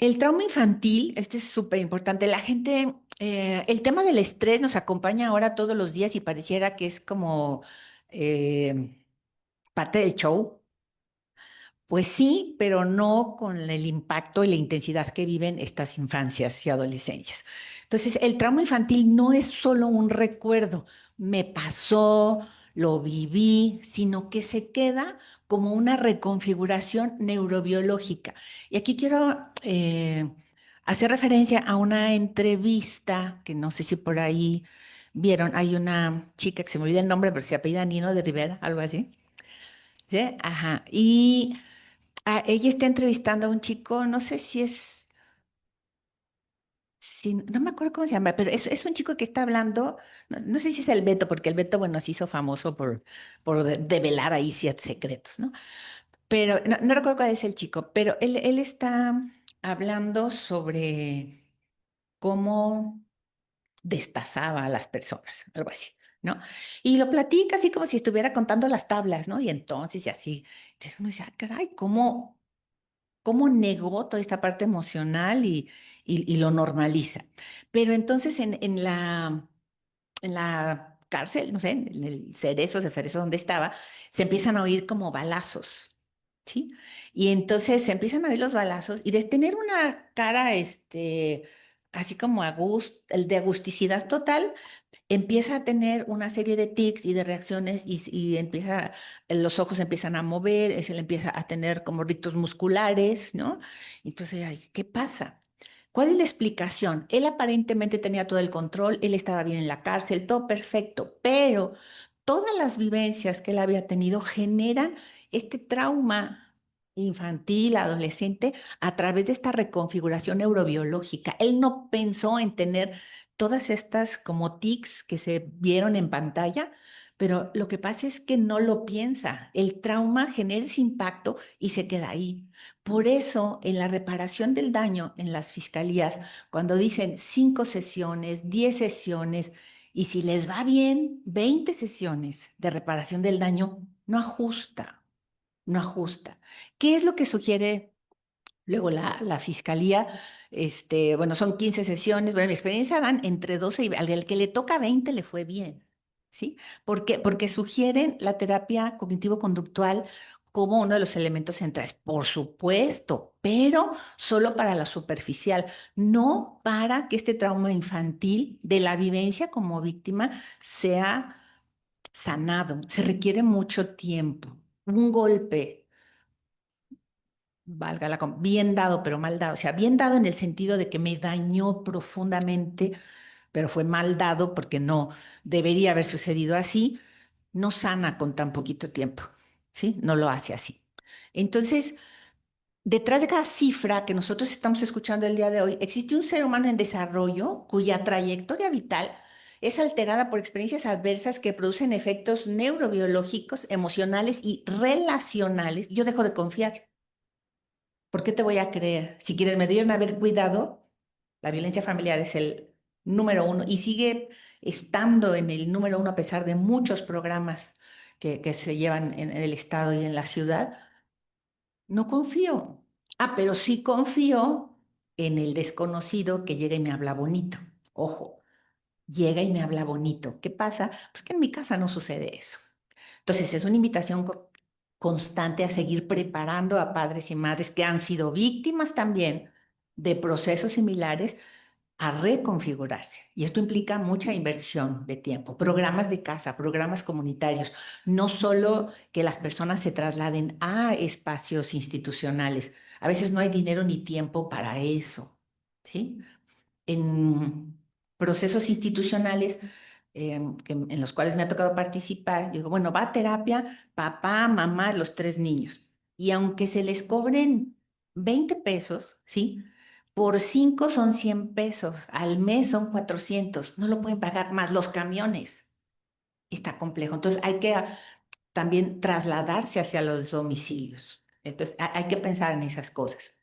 Speaker 4: El trauma infantil, este es súper importante. La gente, el tema del estrés nos acompaña ahora todos los días y pareciera que es como parte del show. Pues sí, pero no con el impacto y la intensidad que viven estas infancias y adolescencias. Entonces, el trauma infantil no es solo un recuerdo, me pasó, lo viví, sino que se queda como una reconfiguración neurobiológica. Y aquí quiero hacer referencia a una entrevista que no sé si por ahí vieron. Hay una chica que se me olvida el nombre, pero se apellida Nino de Rivera, algo así. ¿Sí? Ajá. Y ella está entrevistando a un chico, no sé no me acuerdo cómo se llama, pero es un chico que está hablando, no sé si es el Beto, porque el Beto, bueno, se hizo famoso por develar ahí ciertos secretos, ¿no? Pero no recuerdo cuál es el chico, pero él está hablando sobre cómo destazaba a las personas, algo así, ¿no? Y lo platica así como si estuviera contando las tablas, ¿no? Y entonces, y así. Entonces uno dice, "Ah, caray, cómo negó toda esta parte emocional y lo normaliza". Pero entonces en la cárcel, no sé, en el Cerezo, de Cerezo donde estaba, se empiezan a oír como balazos, ¿sí? Y entonces se empiezan a oír los balazos y de tener una cara, así como el de agusticidad total, empieza a tener una serie de tics y de reacciones los ojos empiezan a mover, se le empieza a tener como rictos musculares, ¿no? Entonces, ay, ¿qué pasa? ¿Cuál es la explicación? Él aparentemente tenía todo el control, él estaba bien en la cárcel, todo perfecto, pero todas las vivencias que él había tenido generan este trauma infantil, adolescente, a través de esta reconfiguración neurobiológica. Él no pensó en tener todas estas como tics que se vieron en pantalla, pero lo que pasa es que no lo piensa. El trauma genera ese impacto y se queda ahí. Por eso, en la reparación del daño en las fiscalías, cuando dicen 5 sesiones, 10 sesiones, y si les va bien, 20 sesiones de reparación del daño, no ajusta, no ajusta. ¿Qué es lo que sugiere luego la fiscalía? Bueno, son 15 sesiones, bueno, en mi experiencia dan entre 12 y al que le toca 20 le fue bien, ¿sí? ¿Por qué? Porque sugieren la terapia cognitivo-conductual como uno de los elementos centrales, por supuesto, pero solo para la superficial, no para que este trauma infantil de la vivencia como víctima sea sanado. Se requiere mucho tiempo. Un golpe bien dado, pero mal dado. O sea, bien dado en el sentido de que me dañó profundamente, pero fue mal dado porque no debería haber sucedido así, no sana con tan poquito tiempo, ¿sí? No lo hace así. Entonces, detrás de cada cifra que nosotros estamos escuchando el día de hoy, existe un ser humano en desarrollo cuya trayectoria vital es alterada por experiencias adversas que producen efectos neurobiológicos, emocionales y relacionales. Yo dejo de confiar. ¿Por qué te voy a creer? Si quienes me debieron haber cuidado, la violencia familiar es el número uno y sigue estando en el número uno a pesar de muchos programas que se llevan en el estado y en la ciudad. No confío. Pero sí confío en el desconocido que llega y me habla bonito. Ojo, llega y me habla bonito. ¿Qué pasa? Pues que en mi casa no sucede eso. Entonces, es una invitación constante a seguir preparando a padres y madres que han sido víctimas también de procesos similares a reconfigurarse. Y esto implica mucha inversión de tiempo, programas de casa, programas comunitarios, no solo que las personas se trasladen a espacios institucionales. A veces no hay dinero ni tiempo para eso, ¿sí? En procesos institucionales en los cuales me ha tocado participar, digo, bueno, va a terapia papá, mamá, los 3 niños. Y aunque se les cobren 20 pesos, ¿sí? Por 5 son 100 pesos, al mes son 400, no lo pueden pagar más los camiones. Está complejo. Entonces hay que también trasladarse hacia los domicilios. Entonces hay que pensar en esas cosas.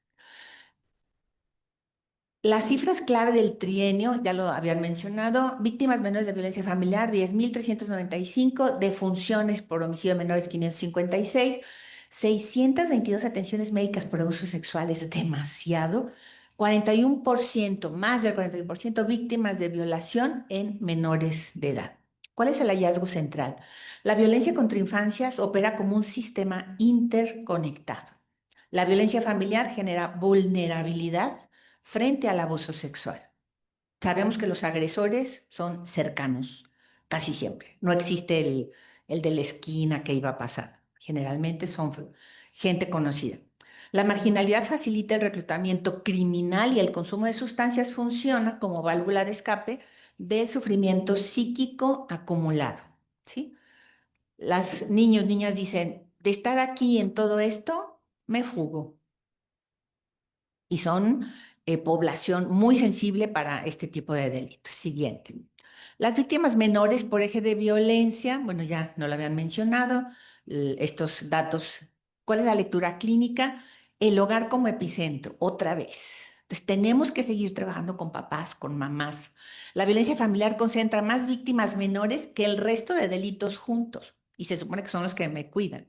Speaker 4: Las cifras clave del trienio, ya lo habían mencionado: víctimas menores de violencia familiar, 10.395, defunciones por homicidio de menores, 556, 622 atenciones médicas por abuso sexual, es demasiado, 41%, más del 41%, víctimas de violación en menores de edad. ¿Cuál es el hallazgo central? La violencia contra infancias opera como un sistema interconectado. La violencia familiar genera vulnerabilidad frente al abuso sexual. Sabemos que los agresores son cercanos, casi siempre. No existe el de la esquina que iba a pasar. Generalmente son gente conocida. La marginalidad facilita el reclutamiento criminal y el consumo de sustancias funciona como válvula de escape del sufrimiento psíquico acumulado, ¿sí? Las niñas dicen, de estar aquí en todo esto, me fugo. Y son población muy sensible para este tipo de delitos. Siguiente. Las víctimas menores por eje de violencia, bueno, ya no lo habían mencionado, estos datos. ¿Cuál es la lectura clínica? El hogar como epicentro, otra vez. Entonces, tenemos que seguir trabajando con papás, con mamás. La violencia familiar concentra más víctimas menores que el resto de delitos juntos, y se supone que son los que me cuidan.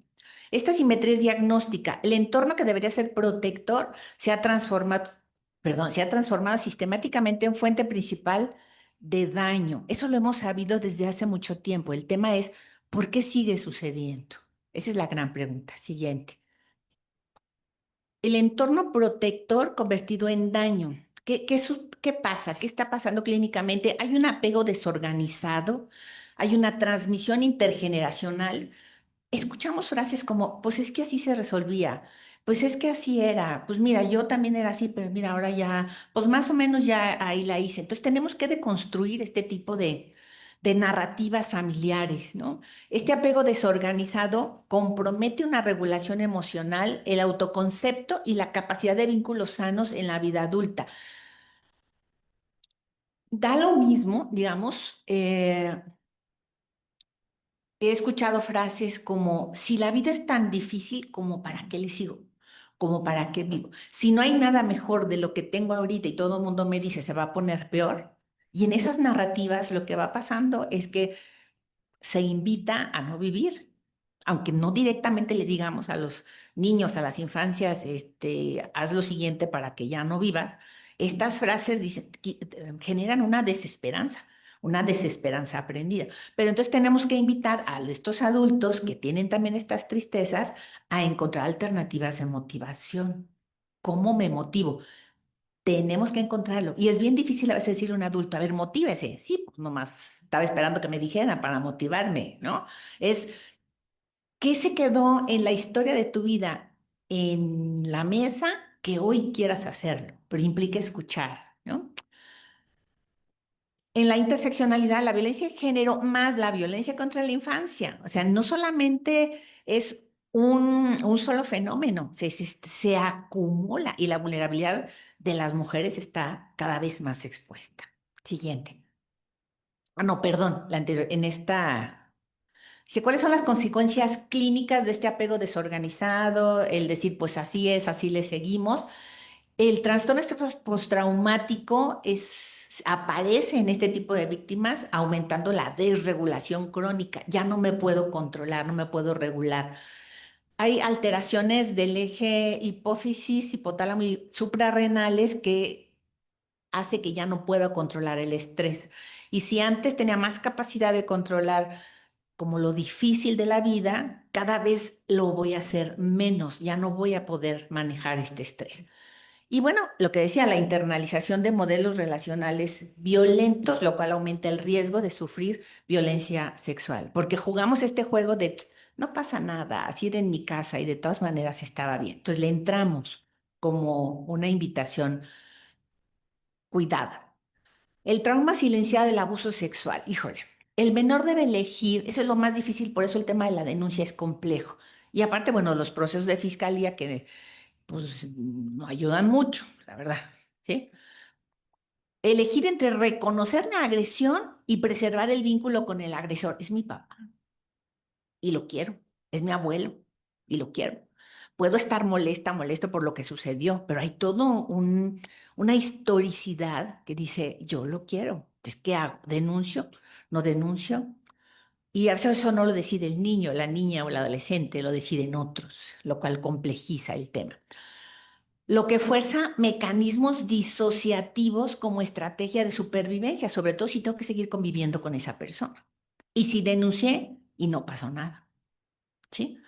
Speaker 4: Esta simetría es diagnóstica. El entorno que debería ser protector se ha transformado sistemáticamente en fuente principal de daño. Eso lo hemos sabido desde hace mucho tiempo. El tema es, ¿por qué sigue sucediendo? Esa es la gran pregunta. Siguiente. El entorno protector convertido en daño. ¿Qué pasa? ¿Qué está pasando clínicamente? Hay un apego desorganizado, hay una transmisión intergeneracional. Escuchamos frases como, pues es que así se resolvía, pues es que así era, pues mira, yo también era así, pero mira, ahora ya, pues más o menos ya ahí la hice. Entonces tenemos que deconstruir este tipo de narrativas familiares, ¿no? Este apego desorganizado compromete una regulación emocional, el autoconcepto y la capacidad de vínculos sanos en la vida adulta. Da lo mismo, digamos, he escuchado frases como, si la vida es tan difícil, ¿como para qué le sigo? ¿Como para qué vivo? Si no hay nada mejor de lo que tengo ahorita y todo el mundo me dice se va a poner peor. Y en esas narrativas lo que va pasando es que se invita a no vivir, aunque no directamente le digamos a los niños, a las infancias, haz lo siguiente para que ya no vivas. Estas frases generan una desesperanza aprendida. Pero entonces tenemos que invitar a estos adultos que tienen también estas tristezas a encontrar alternativas de motivación. ¿Cómo me motivo? Tenemos que encontrarlo. Y es bien difícil a veces decirle a un adulto, a ver, motívese. Sí, pues nomás estaba esperando que me dijera para motivarme, ¿no? Es, ¿qué se quedó en la historia de tu vida en la mesa que hoy quieras hacerlo? Pero implica escuchar, ¿no? En la interseccionalidad, la violencia de género más la violencia contra la infancia. O sea, no solamente es un solo fenómeno, se acumula y la vulnerabilidad de las mujeres está cada vez más expuesta. Siguiente. Ah, no, perdón, la anterior. En esta, dice, ¿cuáles son las consecuencias clínicas de este apego desorganizado? El decir, pues así es, así le seguimos. El trastorno postraumático aparece en este tipo de víctimas aumentando la desregulación crónica. Ya no me puedo controlar, no me puedo regular. Hay alteraciones del eje hipófisis, hipotálamo y suprarrenales que hace que ya no pueda controlar el estrés. Y si antes tenía más capacidad de controlar como lo difícil de la vida, cada vez lo voy a hacer menos, ya no voy a poder manejar este estrés. Y bueno, lo que decía, la internalización de modelos relacionales violentos, lo cual aumenta el riesgo de sufrir violencia sexual, porque jugamos este juego de no pasa nada, así era en mi casa y de todas maneras estaba bien. Entonces le entramos como una invitación cuidada. El trauma silenciado del abuso sexual, híjole, el menor debe elegir, eso es lo más difícil, por eso el tema de la denuncia es complejo. Y aparte, bueno, los procesos de fiscalía que pues no ayudan mucho, la verdad, ¿sí? Elegir entre reconocer la agresión y preservar el vínculo con el agresor. Es mi papá y lo quiero, es mi abuelo y lo quiero. Puedo estar molesto por lo que sucedió, pero hay todo una historicidad que dice, yo lo quiero. Entonces, ¿qué hago? ¿Denuncio? ¿No denuncio? Y a veces eso no lo decide el niño, la niña o el adolescente, lo deciden otros, lo cual complejiza el tema. Lo que fuerza mecanismos disociativos como estrategia de supervivencia, sobre todo si tengo que seguir conviviendo con esa persona. Y si denuncié y no pasó nada, ¿sí?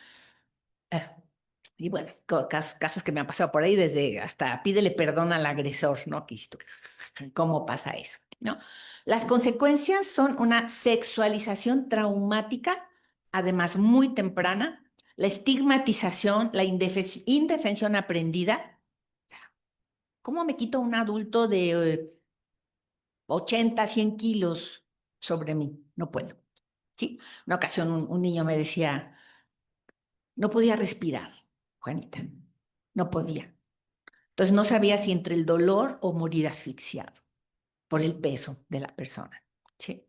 Speaker 4: Y bueno, casos que me han pasado por ahí, desde hasta pídele perdón al agresor, ¿no? ¿Cómo pasa eso? ¿No? Las consecuencias son una sexualización traumática, además muy temprana, la estigmatización, la indefensión aprendida. ¿Cómo me quito un adulto de 80, 100 kilos sobre mí? No puedo, ¿sí? Una ocasión un niño me decía, no podía respirar, Juanita, no podía. Entonces no sabía si entre el dolor o morir asfixiado por el peso de la persona, ¿sí?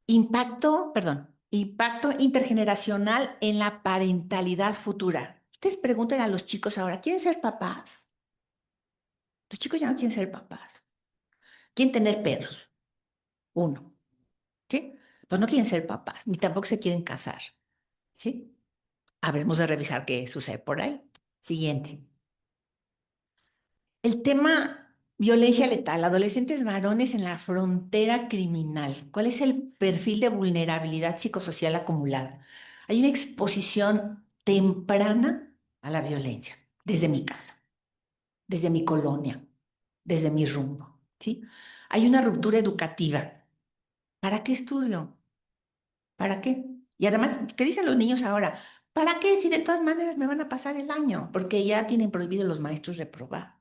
Speaker 4: Impacto intergeneracional en la parentalidad futura. Ustedes pregunten a los chicos ahora, ¿quieren ser papás? Los chicos ya no quieren ser papás. Quieren tener perros, uno, ¿sí? Pues no quieren ser papás, ni tampoco se quieren casar, ¿sí? Habremos de revisar qué sucede por ahí. Siguiente. El tema Violencia letal, adolescentes varones en la frontera criminal. ¿Cuál es el perfil de vulnerabilidad psicosocial acumulada? Hay una exposición temprana a la violencia, desde mi casa, desde mi colonia, desde mi rumbo, ¿sí? Hay una ruptura educativa. ¿Para qué estudio? ¿Para qué? Y además, ¿qué dicen los niños ahora? ¿Para qué si de todas maneras me van a pasar el año? Porque ya tienen prohibido los maestros reprobar.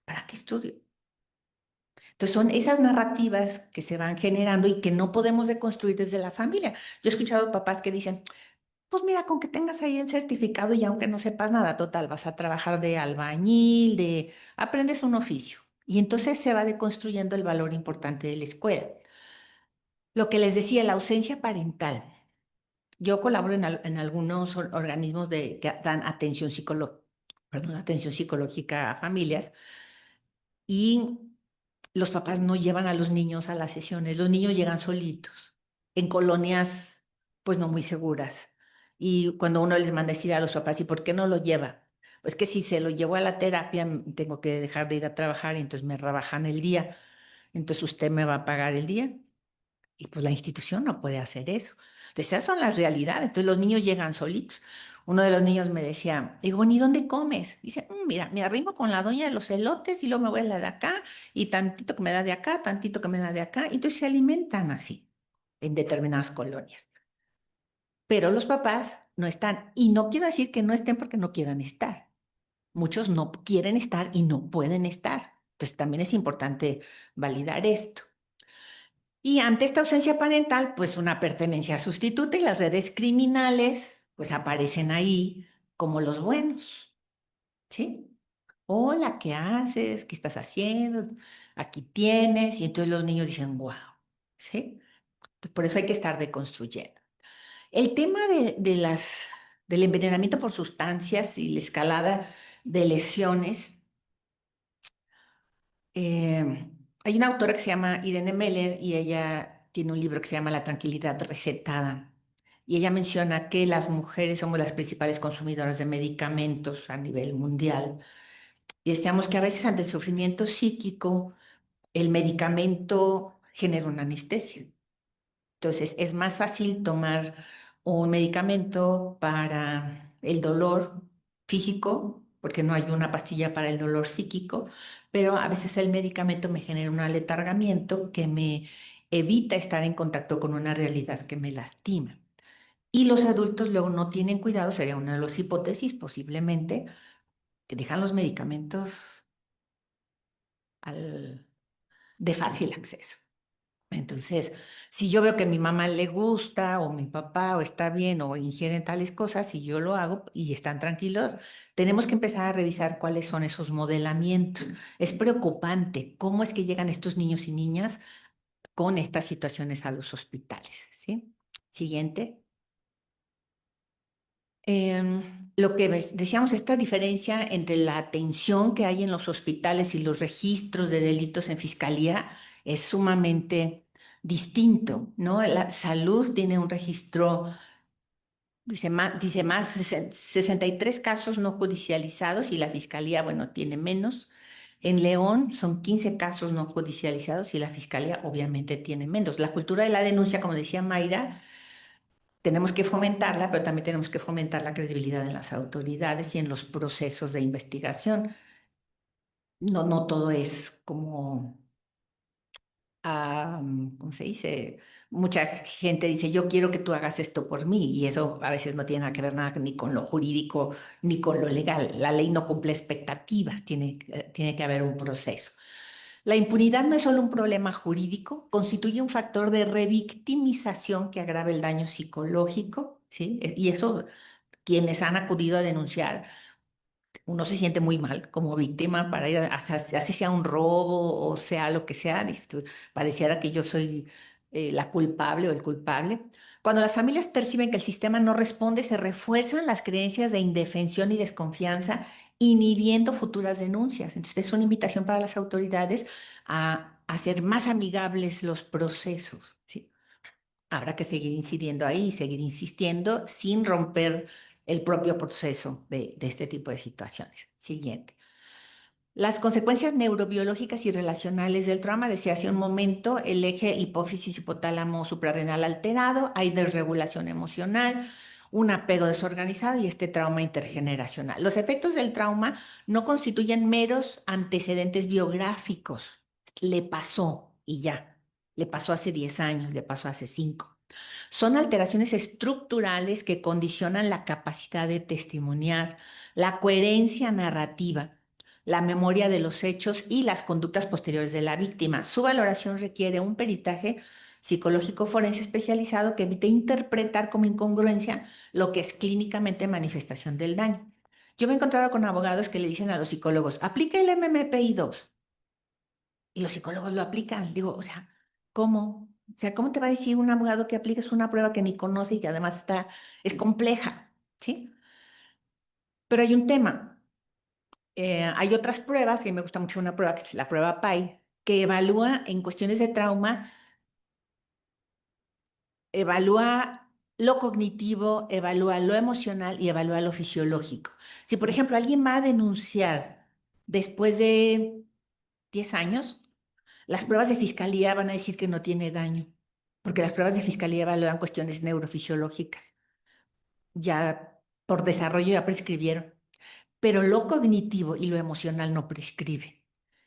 Speaker 4: ¿Para qué estudio? Entonces son esas narrativas que se van generando y que no podemos deconstruir desde la familia. Yo he escuchado papás que dicen, pues mira, con que tengas ahí el certificado y aunque no sepas nada, total, vas a trabajar de albañil, aprendes un oficio. Y entonces se va deconstruyendo el valor importante de la escuela. Lo que les decía, la ausencia parental. Yo colaboro en algunos organismos que dan atención psicológica a familias y los papás no llevan a los niños a las sesiones, los niños llegan solitos, en colonias pues no muy seguras. Y cuando uno les manda decir a los papás, ¿y por qué no lo lleva? Pues que si se lo llevo a la terapia, tengo que dejar de ir a trabajar y entonces me rebajan el día. Entonces usted me va a pagar el día. Y pues la institución no puede hacer eso. Entonces, esas son las realidades. Entonces, los niños llegan solitos. Uno de los niños me decía, digo, ¿y dónde comes? Dice, mira, me arrimo con la doña de los elotes y luego me voy a la de acá y tantito que me da de acá, tantito que me da de acá. Y entonces se alimentan así en determinadas colonias. Pero los papás no están. Y no quiero decir que no estén porque no quieran estar. Muchos no quieren estar y no pueden estar. Entonces, también es importante validar esto. Y ante esta ausencia parental, pues una pertenencia sustituta y las redes criminales, pues aparecen ahí como los buenos, ¿sí? Hola, ¿qué haces? ¿Qué estás haciendo? Aquí tienes. Y entonces los niños dicen, wow, ¿sí? Entonces, por eso hay que estar deconstruyendo. El tema del envenenamiento por sustancias y la escalada de lesiones. Hay una autora que se llama Irene Meller y ella tiene un libro que se llama La tranquilidad recetada. Y ella menciona que las mujeres somos las principales consumidoras de medicamentos a nivel mundial. Y decíamos que a veces ante el sufrimiento psíquico, el medicamento genera una anestesia. Entonces, es más fácil tomar un medicamento para el dolor físico, porque no hay una pastilla para el dolor psíquico, pero a veces el medicamento me genera un aletargamiento que me evita estar en contacto con una realidad que me lastima. Y los adultos luego no tienen cuidado, sería una de las hipótesis posiblemente, que dejan los medicamentos de fácil acceso. Entonces, si yo veo que a mi mamá le gusta o mi papá o está bien o ingieren tales cosas y yo lo hago y están tranquilos, tenemos que empezar a revisar cuáles son esos modelamientos. Es preocupante cómo es que llegan estos niños y niñas con estas situaciones a los hospitales, ¿sí? Siguiente. Lo que decíamos, esta diferencia entre la atención que hay en los hospitales y los registros de delitos en fiscalía es sumamente distinto, ¿no? La salud tiene un registro, dice más 63 casos no judicializados y la fiscalía, bueno, tiene menos. En León son 15 casos no judicializados y la fiscalía obviamente tiene menos. La cultura de la denuncia, como decía Mayra, tenemos que fomentarla, pero también tenemos que fomentar la credibilidad en las autoridades y en los procesos de investigación. No, no todo es como, ¿cómo se dice? Mucha gente dice, yo quiero que tú hagas esto por mí, y eso a veces no tiene nada que ver nada ni con lo jurídico ni con lo legal. La ley no cumple expectativas, tiene que haber un proceso. La impunidad no es solo un problema jurídico, constituye un factor de revictimización que agrava el daño psicológico, ¿sí? Y eso, quienes han acudido a denunciar, uno se siente muy mal como víctima para ir, hasta así sea un robo o sea lo que sea, pareciera que yo soy la culpable o el culpable. Cuando las familias perciben que el sistema no responde, se refuerzan las creencias de indefensión y desconfianza, inhibiendo futuras denuncias. Entonces, es una invitación para las autoridades a hacer más amigables los procesos, ¿sí? Habrá que seguir incidiendo ahí, seguir insistiendo sin romper el propio proceso de este tipo de situaciones. Siguiente. Las consecuencias neurobiológicas y relacionales del trauma, decía hace un momento, el eje hipófisis hipotálamo suprarrenal alterado, hay desregulación emocional, un apego desorganizado y este trauma intergeneracional. Los efectos del trauma no constituyen meros antecedentes biográficos. Le pasó y ya. Le pasó hace 10 años, le pasó hace 5. Son alteraciones estructurales que condicionan la capacidad de testimoniar, la coherencia narrativa, la memoria de los hechos y las conductas posteriores de la víctima. Su valoración requiere un peritaje psicológico forense especializado que evite interpretar como incongruencia lo que es clínicamente manifestación del daño. Yo me he encontrado con abogados que le dicen a los psicólogos, aplica el MMPI-2. Y los psicólogos lo aplican. Digo, o sea, ¿cómo? O sea, ¿cómo te va a decir un abogado que apliques una prueba que ni conoce y que además es compleja? ¿Sí? Pero hay un tema. Hay otras pruebas, que me gusta mucho una prueba, que es la prueba PAI, que evalúa en cuestiones de trauma, evalúa lo cognitivo, evalúa lo emocional y evalúa lo fisiológico. Si, por ejemplo, alguien va a denunciar después de 10 años, las pruebas de fiscalía van a decir que no tiene daño, porque las pruebas de fiscalía evalúan cuestiones neurofisiológicas. Ya por desarrollo ya prescribieron, pero lo cognitivo y lo emocional no prescribe.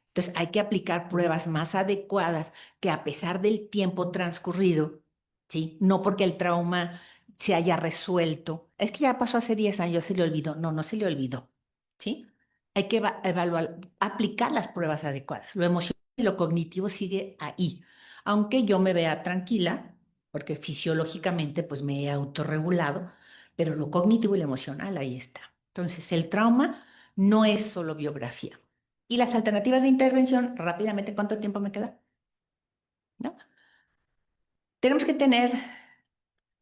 Speaker 4: Entonces hay que aplicar pruebas más adecuadas que a pesar del tiempo transcurrido, ¿sí? No porque el trauma se haya resuelto. Es que ya pasó hace 10 años, se le olvidó. No, no se le olvidó, ¿sí? Hay que evaluar, aplicar las pruebas adecuadas. Lo emocional y lo cognitivo sigue ahí. Aunque yo me vea tranquila, porque fisiológicamente pues me he autorregulado, pero lo cognitivo y lo emocional ahí está. Entonces el trauma no es solo biografía. Y las alternativas de intervención, rápidamente, ¿cuánto tiempo me queda? ¿No? Tenemos que tener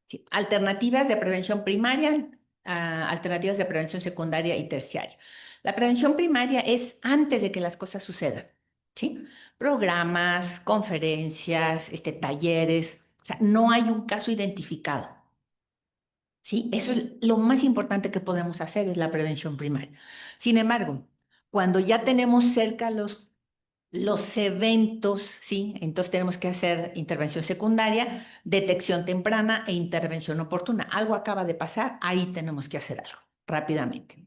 Speaker 4: sí, alternativas de prevención primaria, alternativas de prevención secundaria y terciaria. La prevención primaria es antes de que las cosas sucedan, ¿sí? Programas, conferencias, talleres, o sea, no hay un caso identificado, ¿sí? Eso es lo más importante que podemos hacer, es la prevención primaria. Sin embargo, cuando ya tenemos cerca los eventos, ¿sí? Entonces tenemos que hacer intervención secundaria, detección temprana e intervención oportuna. Algo acaba de pasar, ahí tenemos que hacer algo rápidamente.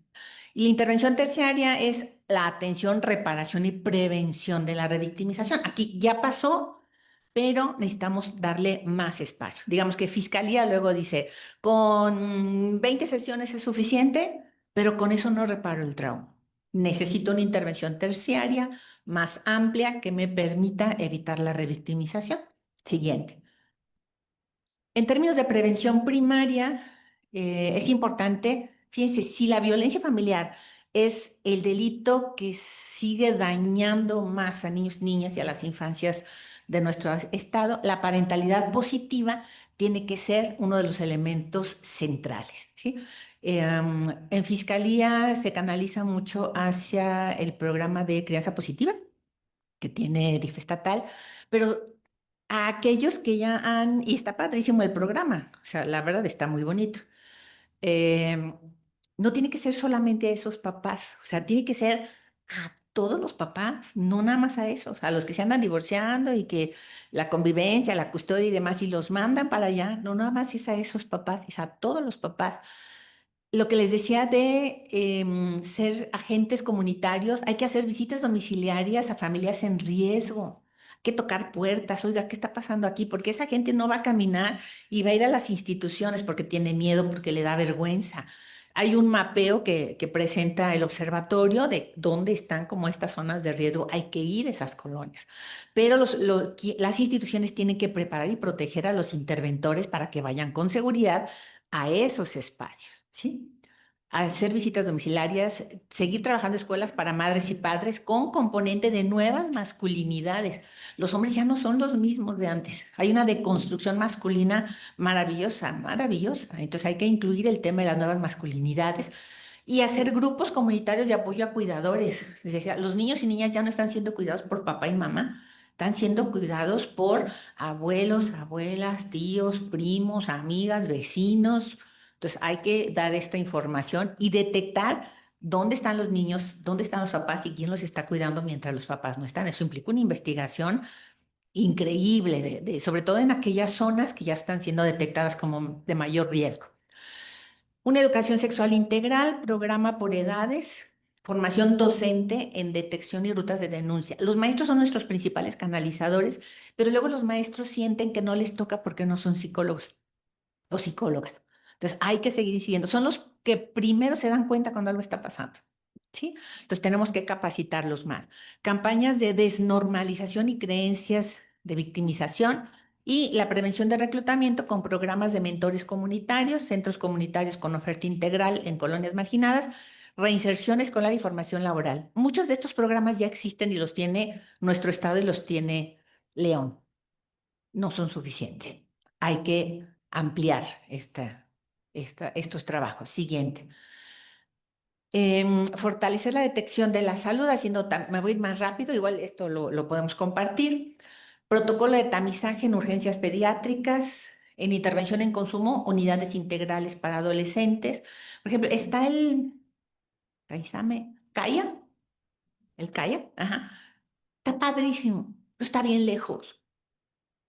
Speaker 4: Y la intervención terciaria es la atención, reparación y prevención de la revictimización. Aquí ya pasó, pero necesitamos darle más espacio. Digamos que Fiscalía luego dice, con 20 sesiones es suficiente, pero con eso no reparo el trauma. Necesito una intervención terciaria más amplia que me permita evitar la revictimización. Siguiente. En términos de prevención primaria, es importante, fíjense, si la violencia familiar es el delito que sigue dañando más a niños, niñas y a las infancias de nuestro estado, la parentalidad positiva tiene que ser uno de los elementos centrales, ¿sí? En Fiscalía se canaliza mucho hacia el programa de crianza positiva que tiene DIF estatal, pero a aquellos que ya han, y está padrísimo el programa, o sea, la verdad está muy bonito. Eh, no tiene que ser solamente a esos papás, o sea, tiene que ser a todos los papás, no nada más a esos, a los que se andan divorciando y que la convivencia, la custodia y demás, y los mandan para allá, no nada más es a esos papás, es a todos los papás. Lo que les decía de ser agentes comunitarios, hay que hacer visitas domiciliarias a familias en riesgo, hay que tocar puertas, oiga, ¿qué está pasando aquí? Porque esa gente no va a caminar y va a ir a las instituciones porque tiene miedo, porque le da vergüenza. Hay un mapeo que presenta el observatorio de dónde están como estas zonas de riesgo. Hay que ir a esas colonias. Pero las instituciones tienen que preparar y proteger a los interventores para que vayan con seguridad a esos espacios, ¿sí? Hacer visitas domiciliarias, seguir trabajando en escuelas para madres y padres con componente de nuevas masculinidades. Los hombres ya no son los mismos de antes. Hay una deconstrucción masculina maravillosa, maravillosa. Entonces hay que incluir el tema de las nuevas masculinidades y hacer grupos comunitarios de apoyo a cuidadores. Les decía, los niños y niñas ya no están siendo cuidados por papá y mamá, están siendo cuidados por abuelos, abuelas, tíos, primos, amigas, vecinos. Entonces hay que dar esta información y detectar ¿Dónde están los niños? ¿Dónde están los papás? ¿Y quién los está cuidando mientras los papás no están? Eso implica una investigación increíble, sobre todo en aquellas zonas que ya están siendo detectadas como de mayor riesgo. Una educación sexual integral, programa por edades, formación docente en detección y rutas de denuncia. Los maestros son nuestros principales canalizadores, pero luego los maestros sienten que no les toca porque no son psicólogos o psicólogas. Entonces hay que seguir incidiendo. Son los que primero se dan cuenta cuando algo está pasando. ¿Sí? Entonces tenemos que capacitarlos más. Campañas de desnormalización y creencias de victimización y la prevención de reclutamiento con programas de mentores comunitarios, centros comunitarios con oferta integral en colonias marginadas, reinserción escolar y formación laboral. Muchos de estos programas ya existen y los tiene nuestro estado y los tiene León. No son suficientes. Hay que ampliar estos trabajos. Siguiente. Fortalecer la detección de la salud, me voy a ir más rápido, igual esto lo podemos compartir. Protocolo de tamizaje en urgencias pediátricas, en intervención en consumo, unidades integrales para adolescentes. Por ejemplo, está CAIA, el CAIA, ajá. Está padrísimo, pero está bien lejos,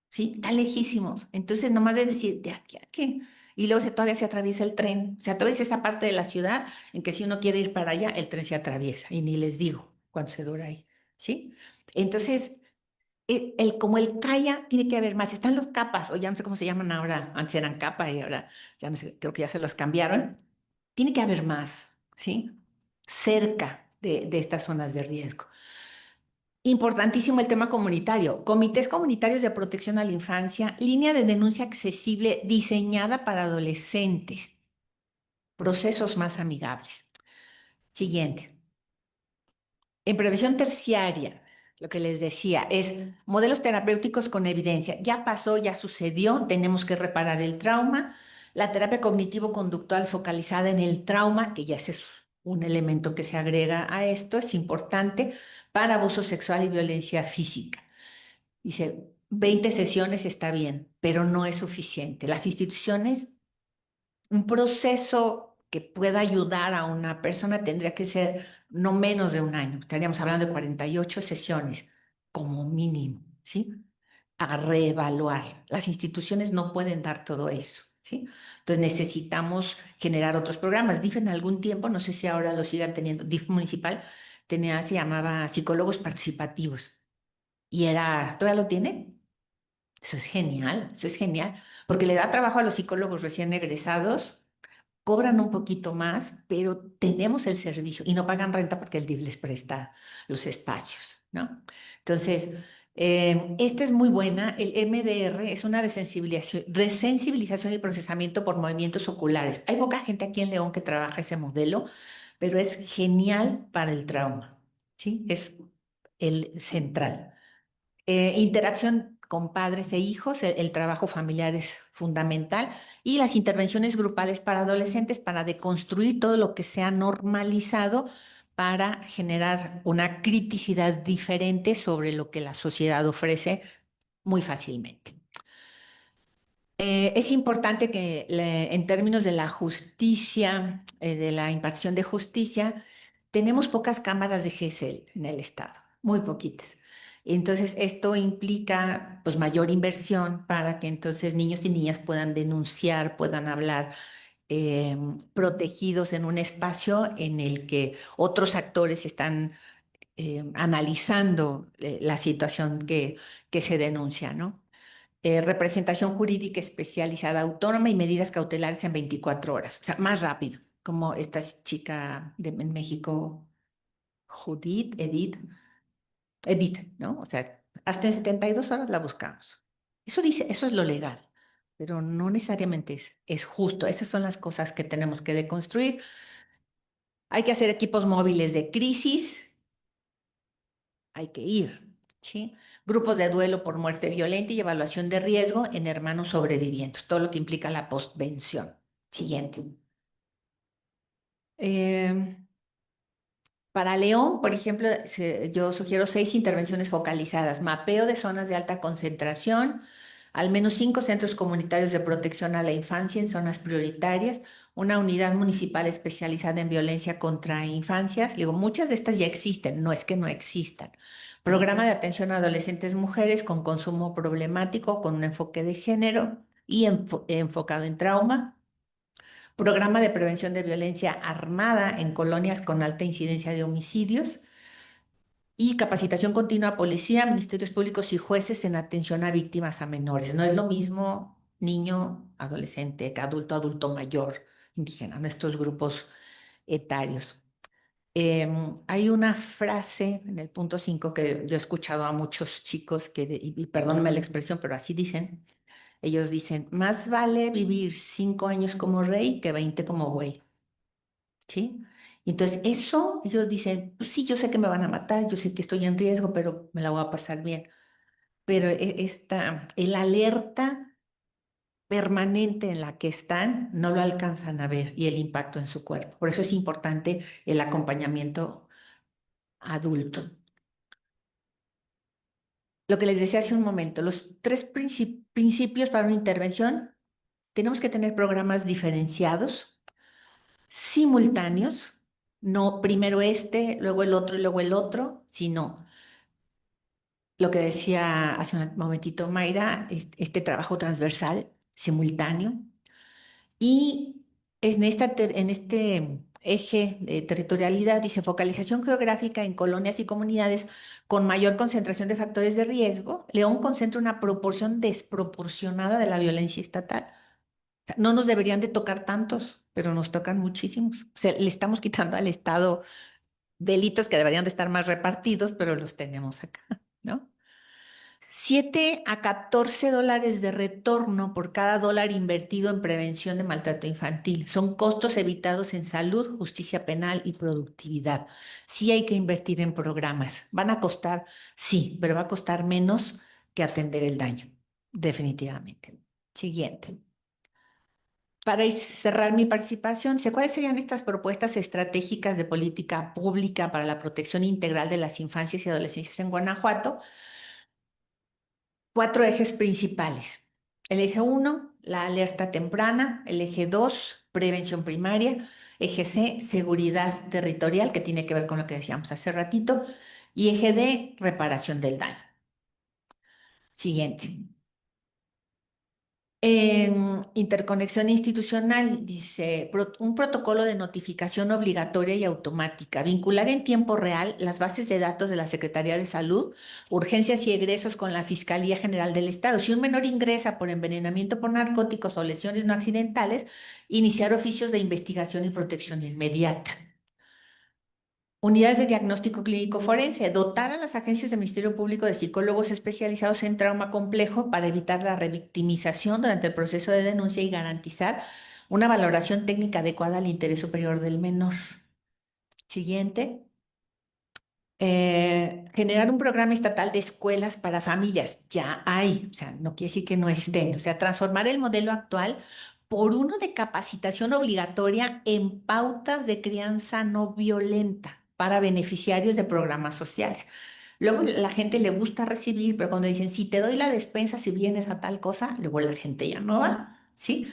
Speaker 4: ¿sí? Está lejísimos. Entonces, nomás de decir, de aquí a aquí. Y luego todavía se atraviesa el tren. O sea, todavía es esa parte de la ciudad en que si uno quiere ir para allá, el tren se atraviesa. Y ni les digo cuánto se dura ahí, ¿sí? Entonces, como el CAIA tiene que haber más. Están los CAPAS, o ya no sé cómo se llaman ahora. Antes eran CAPA y ahora ya no sé, creo que ya se los cambiaron. Tiene que haber más, ¿sí? Cerca de estas zonas de riesgo. Importantísimo el tema comunitario. Comités comunitarios de protección a la infancia, línea de denuncia accesible diseñada para adolescentes, procesos más amigables. Siguiente. En prevención terciaria, lo que les decía es modelos terapéuticos con evidencia. Ya pasó, ya sucedió, tenemos que reparar el trauma. La terapia cognitivo-conductual focalizada en el trauma, que ya es un elemento que se agrega a esto, es importante para abuso sexual y violencia física. Dice, 20 sesiones está bien, pero no es suficiente. Las instituciones, un proceso que pueda ayudar a una persona tendría que ser no menos de un año. Estaríamos hablando de 48 sesiones como mínimo, ¿sí? A reevaluar. Las instituciones no pueden dar todo eso, ¿sí? Entonces necesitamos generar otros programas. DIF en algún tiempo, no sé si ahora lo sigan teniendo, DIF municipal, se llamaba psicólogos participativos. Y ¿todavía lo tiene? Eso es genial, porque le da trabajo a los psicólogos recién egresados, cobran un poquito más, pero tenemos el servicio y no pagan renta porque el DIF les presta los espacios, ¿no? Entonces, esta es muy buena. El MDR es una desensibilización y procesamiento por movimientos oculares. Hay poca gente aquí en León que trabaja ese modelo, pero es genial para el trauma, ¿sí? Es el central. Interacción con padres e hijos, el trabajo familiar es fundamental y las intervenciones grupales para adolescentes para deconstruir todo lo que se ha normalizado para generar una criticidad diferente sobre lo que la sociedad ofrece muy fácilmente. Es importante que en términos de la justicia, de la impartición de justicia, tenemos pocas cámaras de GESEL en el estado, muy poquitas. Entonces, esto implica pues, mayor inversión para que entonces niños y niñas puedan denunciar, puedan hablar protegidos en un espacio en el que otros actores están analizando la situación que se denuncia, ¿no? Representación jurídica especializada autónoma y medidas cautelares en 24 horas, o sea, más rápido, como esta chica en México, Edith, ¿no? O sea, hasta en 72 horas la buscamos. Eso dice, eso es lo legal, pero no necesariamente es justo. Esas son las cosas que tenemos que deconstruir. Hay que hacer equipos móviles de crisis, hay que ir, ¿sí? Grupos de duelo por muerte violenta y evaluación de riesgo en hermanos sobrevivientes, todo lo que implica la postvención. Siguiente. Para León, por ejemplo, yo sugiero 6 intervenciones focalizadas, mapeo de zonas de alta concentración, al menos 5 centros comunitarios de protección a la infancia en zonas prioritarias, una unidad municipal especializada en violencia contra infancias. Digo, muchas de estas ya existen, no es que no existan. Programa de atención a adolescentes mujeres con consumo problemático, con un enfoque de género y enfocado en trauma. Programa de prevención de violencia armada en colonias con alta incidencia de homicidios. Y capacitación continua a policía, ministerios públicos y jueces en atención a víctimas a menores. No es lo mismo niño, adolescente, que adulto, adulto mayor, indígena, en estos grupos etarios. Hay una frase en el punto 5 que yo he escuchado a muchos chicos y perdónenme la expresión, pero así dicen. Ellos dicen, más vale vivir 5 años como rey que 20 como güey. ¿Sí? Entonces, eso, ellos dicen, pues sí, yo sé que me van a matar, yo sé que estoy en riesgo, pero me la voy a pasar bien. Pero el alerta permanente en la que están, no lo alcanzan a ver y el impacto en su cuerpo. Por eso es importante el acompañamiento adulto. Lo que les decía hace un momento, los 3 principios para una intervención, tenemos que tener programas diferenciados, simultáneos, no primero luego el otro y luego el otro, sino lo que decía hace un momentito Mayra, este trabajo transversal, simultáneo, y en este eje de territorialidad dice focalización geográfica en colonias y comunidades con mayor concentración de factores de riesgo. León concentra una proporción desproporcionada de la violencia estatal. O sea, no nos deberían de tocar tantos, pero nos tocan muchísimos. O sea, le estamos quitando al Estado delitos que deberían de estar más repartidos, pero los tenemos acá, ¿no? 7 a 14 dólares de retorno por cada dólar invertido en prevención de maltrato infantil. Son costos evitados en salud, justicia penal y productividad. Sí hay que invertir en programas. ¿Van a costar? Sí, pero va a costar menos que atender el daño, definitivamente. Siguiente. Para cerrar mi participación, ¿cuáles serían estas propuestas estratégicas de política pública para la protección integral de las infancias y adolescencias en Guanajuato? 4 ejes principales. El eje 1, la alerta temprana. El eje 2, prevención primaria. Eje C, seguridad territorial, que tiene que ver con lo que decíamos hace ratito. Y eje D, reparación del daño. Siguiente. Interconexión institucional, dice, un protocolo de notificación obligatoria y automática, vincular en tiempo real las bases de datos de la Secretaría de Salud, urgencias y egresos con la Fiscalía General del Estado. Si un menor ingresa por envenenamiento por narcóticos o lesiones no accidentales, iniciar oficios de investigación y protección inmediata. Unidades de diagnóstico clínico forense, dotar a las agencias del Ministerio Público de psicólogos especializados en trauma complejo para evitar la revictimización durante el proceso de denuncia y garantizar una valoración técnica adecuada al interés superior del menor. Siguiente. Generar un programa estatal de escuelas para familias. Ya hay, o sea, no quiere decir que no estén. O sea, transformar el modelo actual por uno de capacitación obligatoria en pautas de crianza no violenta para beneficiarios de programas sociales. Luego la gente le gusta recibir, pero cuando dicen, si te doy la despensa, si vienes a tal cosa, luego la gente ya no va, ¿sí?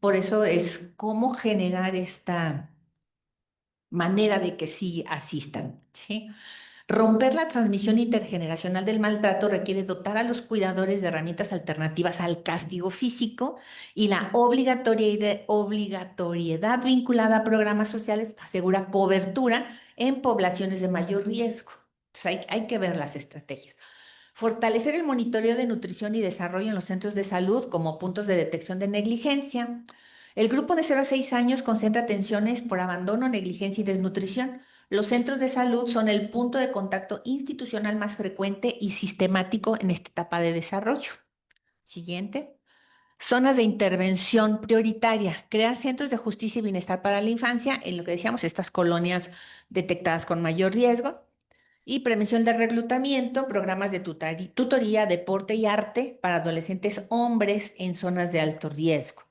Speaker 4: Por eso es cómo generar esta manera de que sí asistan, ¿sí? Romper la transmisión intergeneracional del maltrato requiere dotar a los cuidadores de herramientas alternativas al castigo físico y la obligatoriedad vinculada a programas sociales asegura cobertura en poblaciones de mayor riesgo. Entonces hay que ver las estrategias. Fortalecer el monitoreo de nutrición y desarrollo en los centros de salud como puntos de detección de negligencia. El grupo de 0 a 6 años concentra atenciones por abandono, negligencia y desnutrición. Los centros de salud son el punto de contacto institucional más frecuente y sistemático en esta etapa de desarrollo. Siguiente. Zonas de intervención prioritaria. Crear centros de justicia y bienestar para la infancia, en lo que decíamos, estas colonias detectadas con mayor riesgo. Y prevención del reclutamiento, programas de tutoría, deporte y arte para adolescentes hombres en zonas de alto riesgo,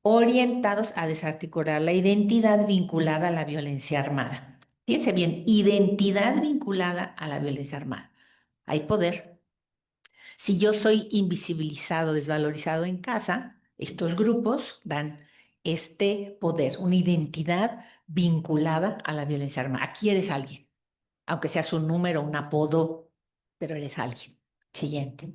Speaker 4: orientados a desarticular la identidad vinculada a la violencia armada. Fíjense bien, identidad vinculada a la violencia armada. Hay poder. Si yo soy invisibilizado, desvalorizado en casa, estos grupos dan este poder, una identidad vinculada a la violencia armada. Aquí eres alguien, aunque seas un número, un apodo, pero eres alguien. Siguiente.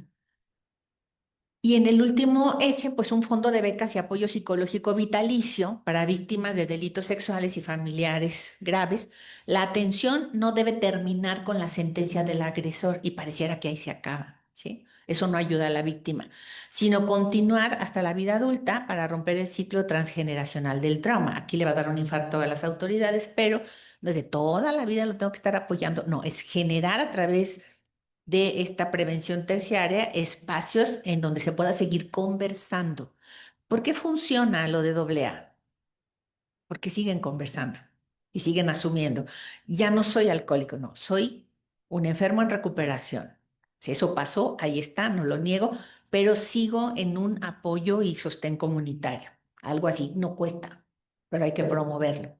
Speaker 4: Y en el último eje, pues un fondo de becas y apoyo psicológico vitalicio para víctimas de delitos sexuales y familiares graves. La atención no debe terminar con la sentencia del agresor y pareciera que ahí se acaba, ¿sí? Eso no ayuda a la víctima, sino continuar hasta la vida adulta para romper el ciclo transgeneracional del trauma. Aquí le va a dar un infarto a las autoridades, pero desde toda la vida lo tengo que estar apoyando. No, es generar a través de esta prevención terciaria espacios en donde se pueda seguir conversando. ¿Por qué funciona lo de AA? Porque siguen conversando y siguen asumiendo. Ya no soy alcohólico, no, soy un enfermo en recuperación. Si eso pasó, ahí está, no lo niego, pero sigo en un apoyo y sostén comunitario. Algo así, no cuesta, pero hay que promoverlo.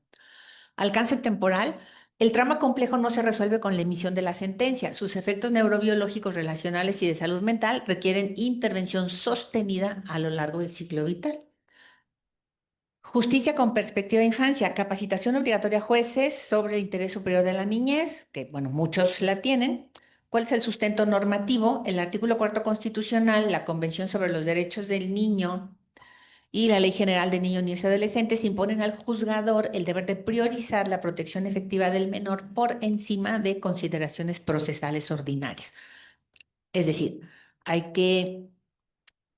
Speaker 4: Alcance temporal. El trauma complejo no se resuelve con la emisión de la sentencia. Sus efectos neurobiológicos, relacionales y de salud mental requieren intervención sostenida a lo largo del ciclo vital. Justicia con perspectiva de infancia, capacitación obligatoria a jueces sobre el interés superior de la niñez, que bueno, muchos la tienen. ¿Cuál es el sustento normativo? El artículo 4 constitucional, la Convención sobre los Derechos del Niño y la Ley General de Niños, Niñas y Adolescentes imponen al juzgador el deber de priorizar la protección efectiva del menor por encima de consideraciones procesales ordinarias. Es decir, hay que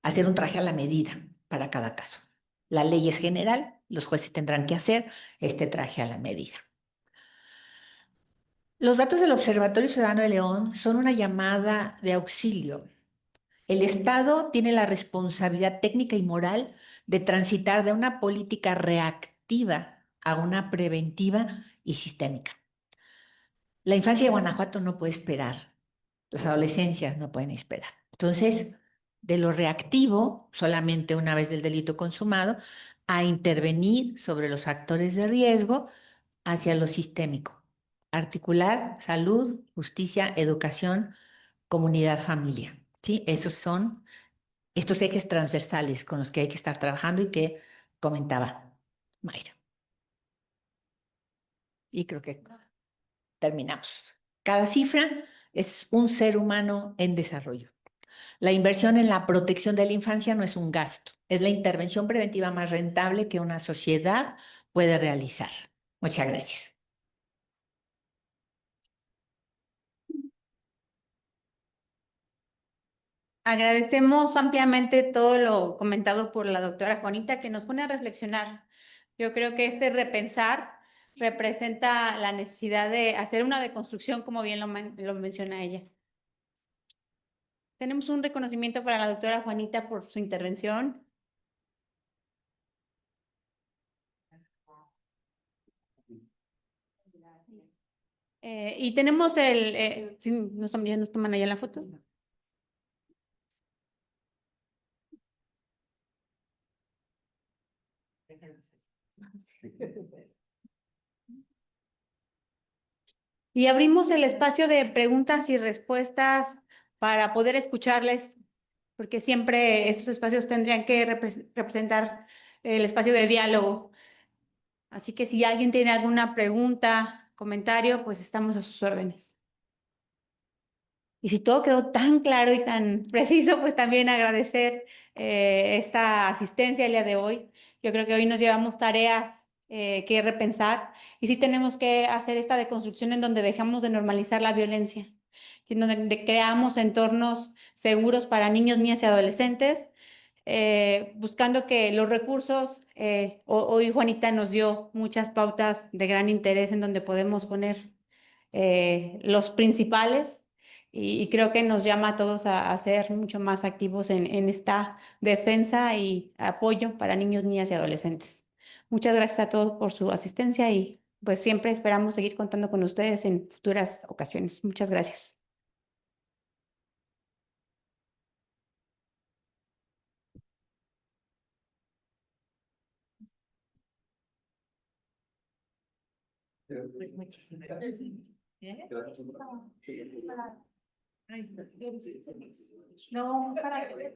Speaker 4: hacer un traje a la medida para cada caso. La ley es general, los jueces tendrán que hacer este traje a la medida. Los datos del Observatorio Ciudadano de León son una llamada de auxilio. El Estado tiene la responsabilidad técnica y moral de transitar de una política reactiva a una preventiva y sistémica. La infancia de Guanajuato no puede esperar, las adolescencias no pueden esperar. Entonces, de lo reactivo, solamente una vez del delito consumado, a intervenir sobre los factores de riesgo hacia lo sistémico. Articular salud, justicia, educación, comunidad, familia. ¿Sí? Esos son estos ejes transversales con los que hay que estar trabajando y que comentaba Mayra. Y creo que terminamos. Cada cifra es un ser humano en desarrollo. La inversión en la protección de la infancia no es un gasto, es la intervención preventiva más rentable que una sociedad puede realizar. Muchas gracias.
Speaker 1: Agradecemos ampliamente todo lo comentado por la doctora Juanita, que nos pone a reflexionar. Yo creo que este repensar representa la necesidad de hacer una deconstrucción, como bien lo menciona ella. Tenemos un reconocimiento para la doctora Juanita por su intervención. Y tenemos ¿sí nos toman allá la foto? Y abrimos el espacio de preguntas y respuestas para poder escucharles, porque siempre esos espacios tendrían que representar el espacio de diálogo. Así que si alguien tiene alguna pregunta, comentario, pues estamos a sus órdenes. Y si todo quedó tan claro y tan preciso, pues también agradecer esta asistencia el día de hoy. Yo creo que hoy nos llevamos tareas que repensar y sí tenemos que hacer esta deconstrucción en donde dejamos de normalizar la violencia, en donde creamos entornos seguros para niños, niñas y adolescentes, buscando que los recursos, hoy Juanita nos dio muchas pautas de gran interés en donde podemos poner los principales y creo que nos llama a todos a ser mucho más activos en esta defensa y apoyo para niños, niñas y adolescentes. Muchas gracias a todos por su asistencia y pues siempre esperamos seguir contando con ustedes en futuras ocasiones. Muchas gracias.
Speaker 4: Pues muchísimas gracias.
Speaker 1: No, para que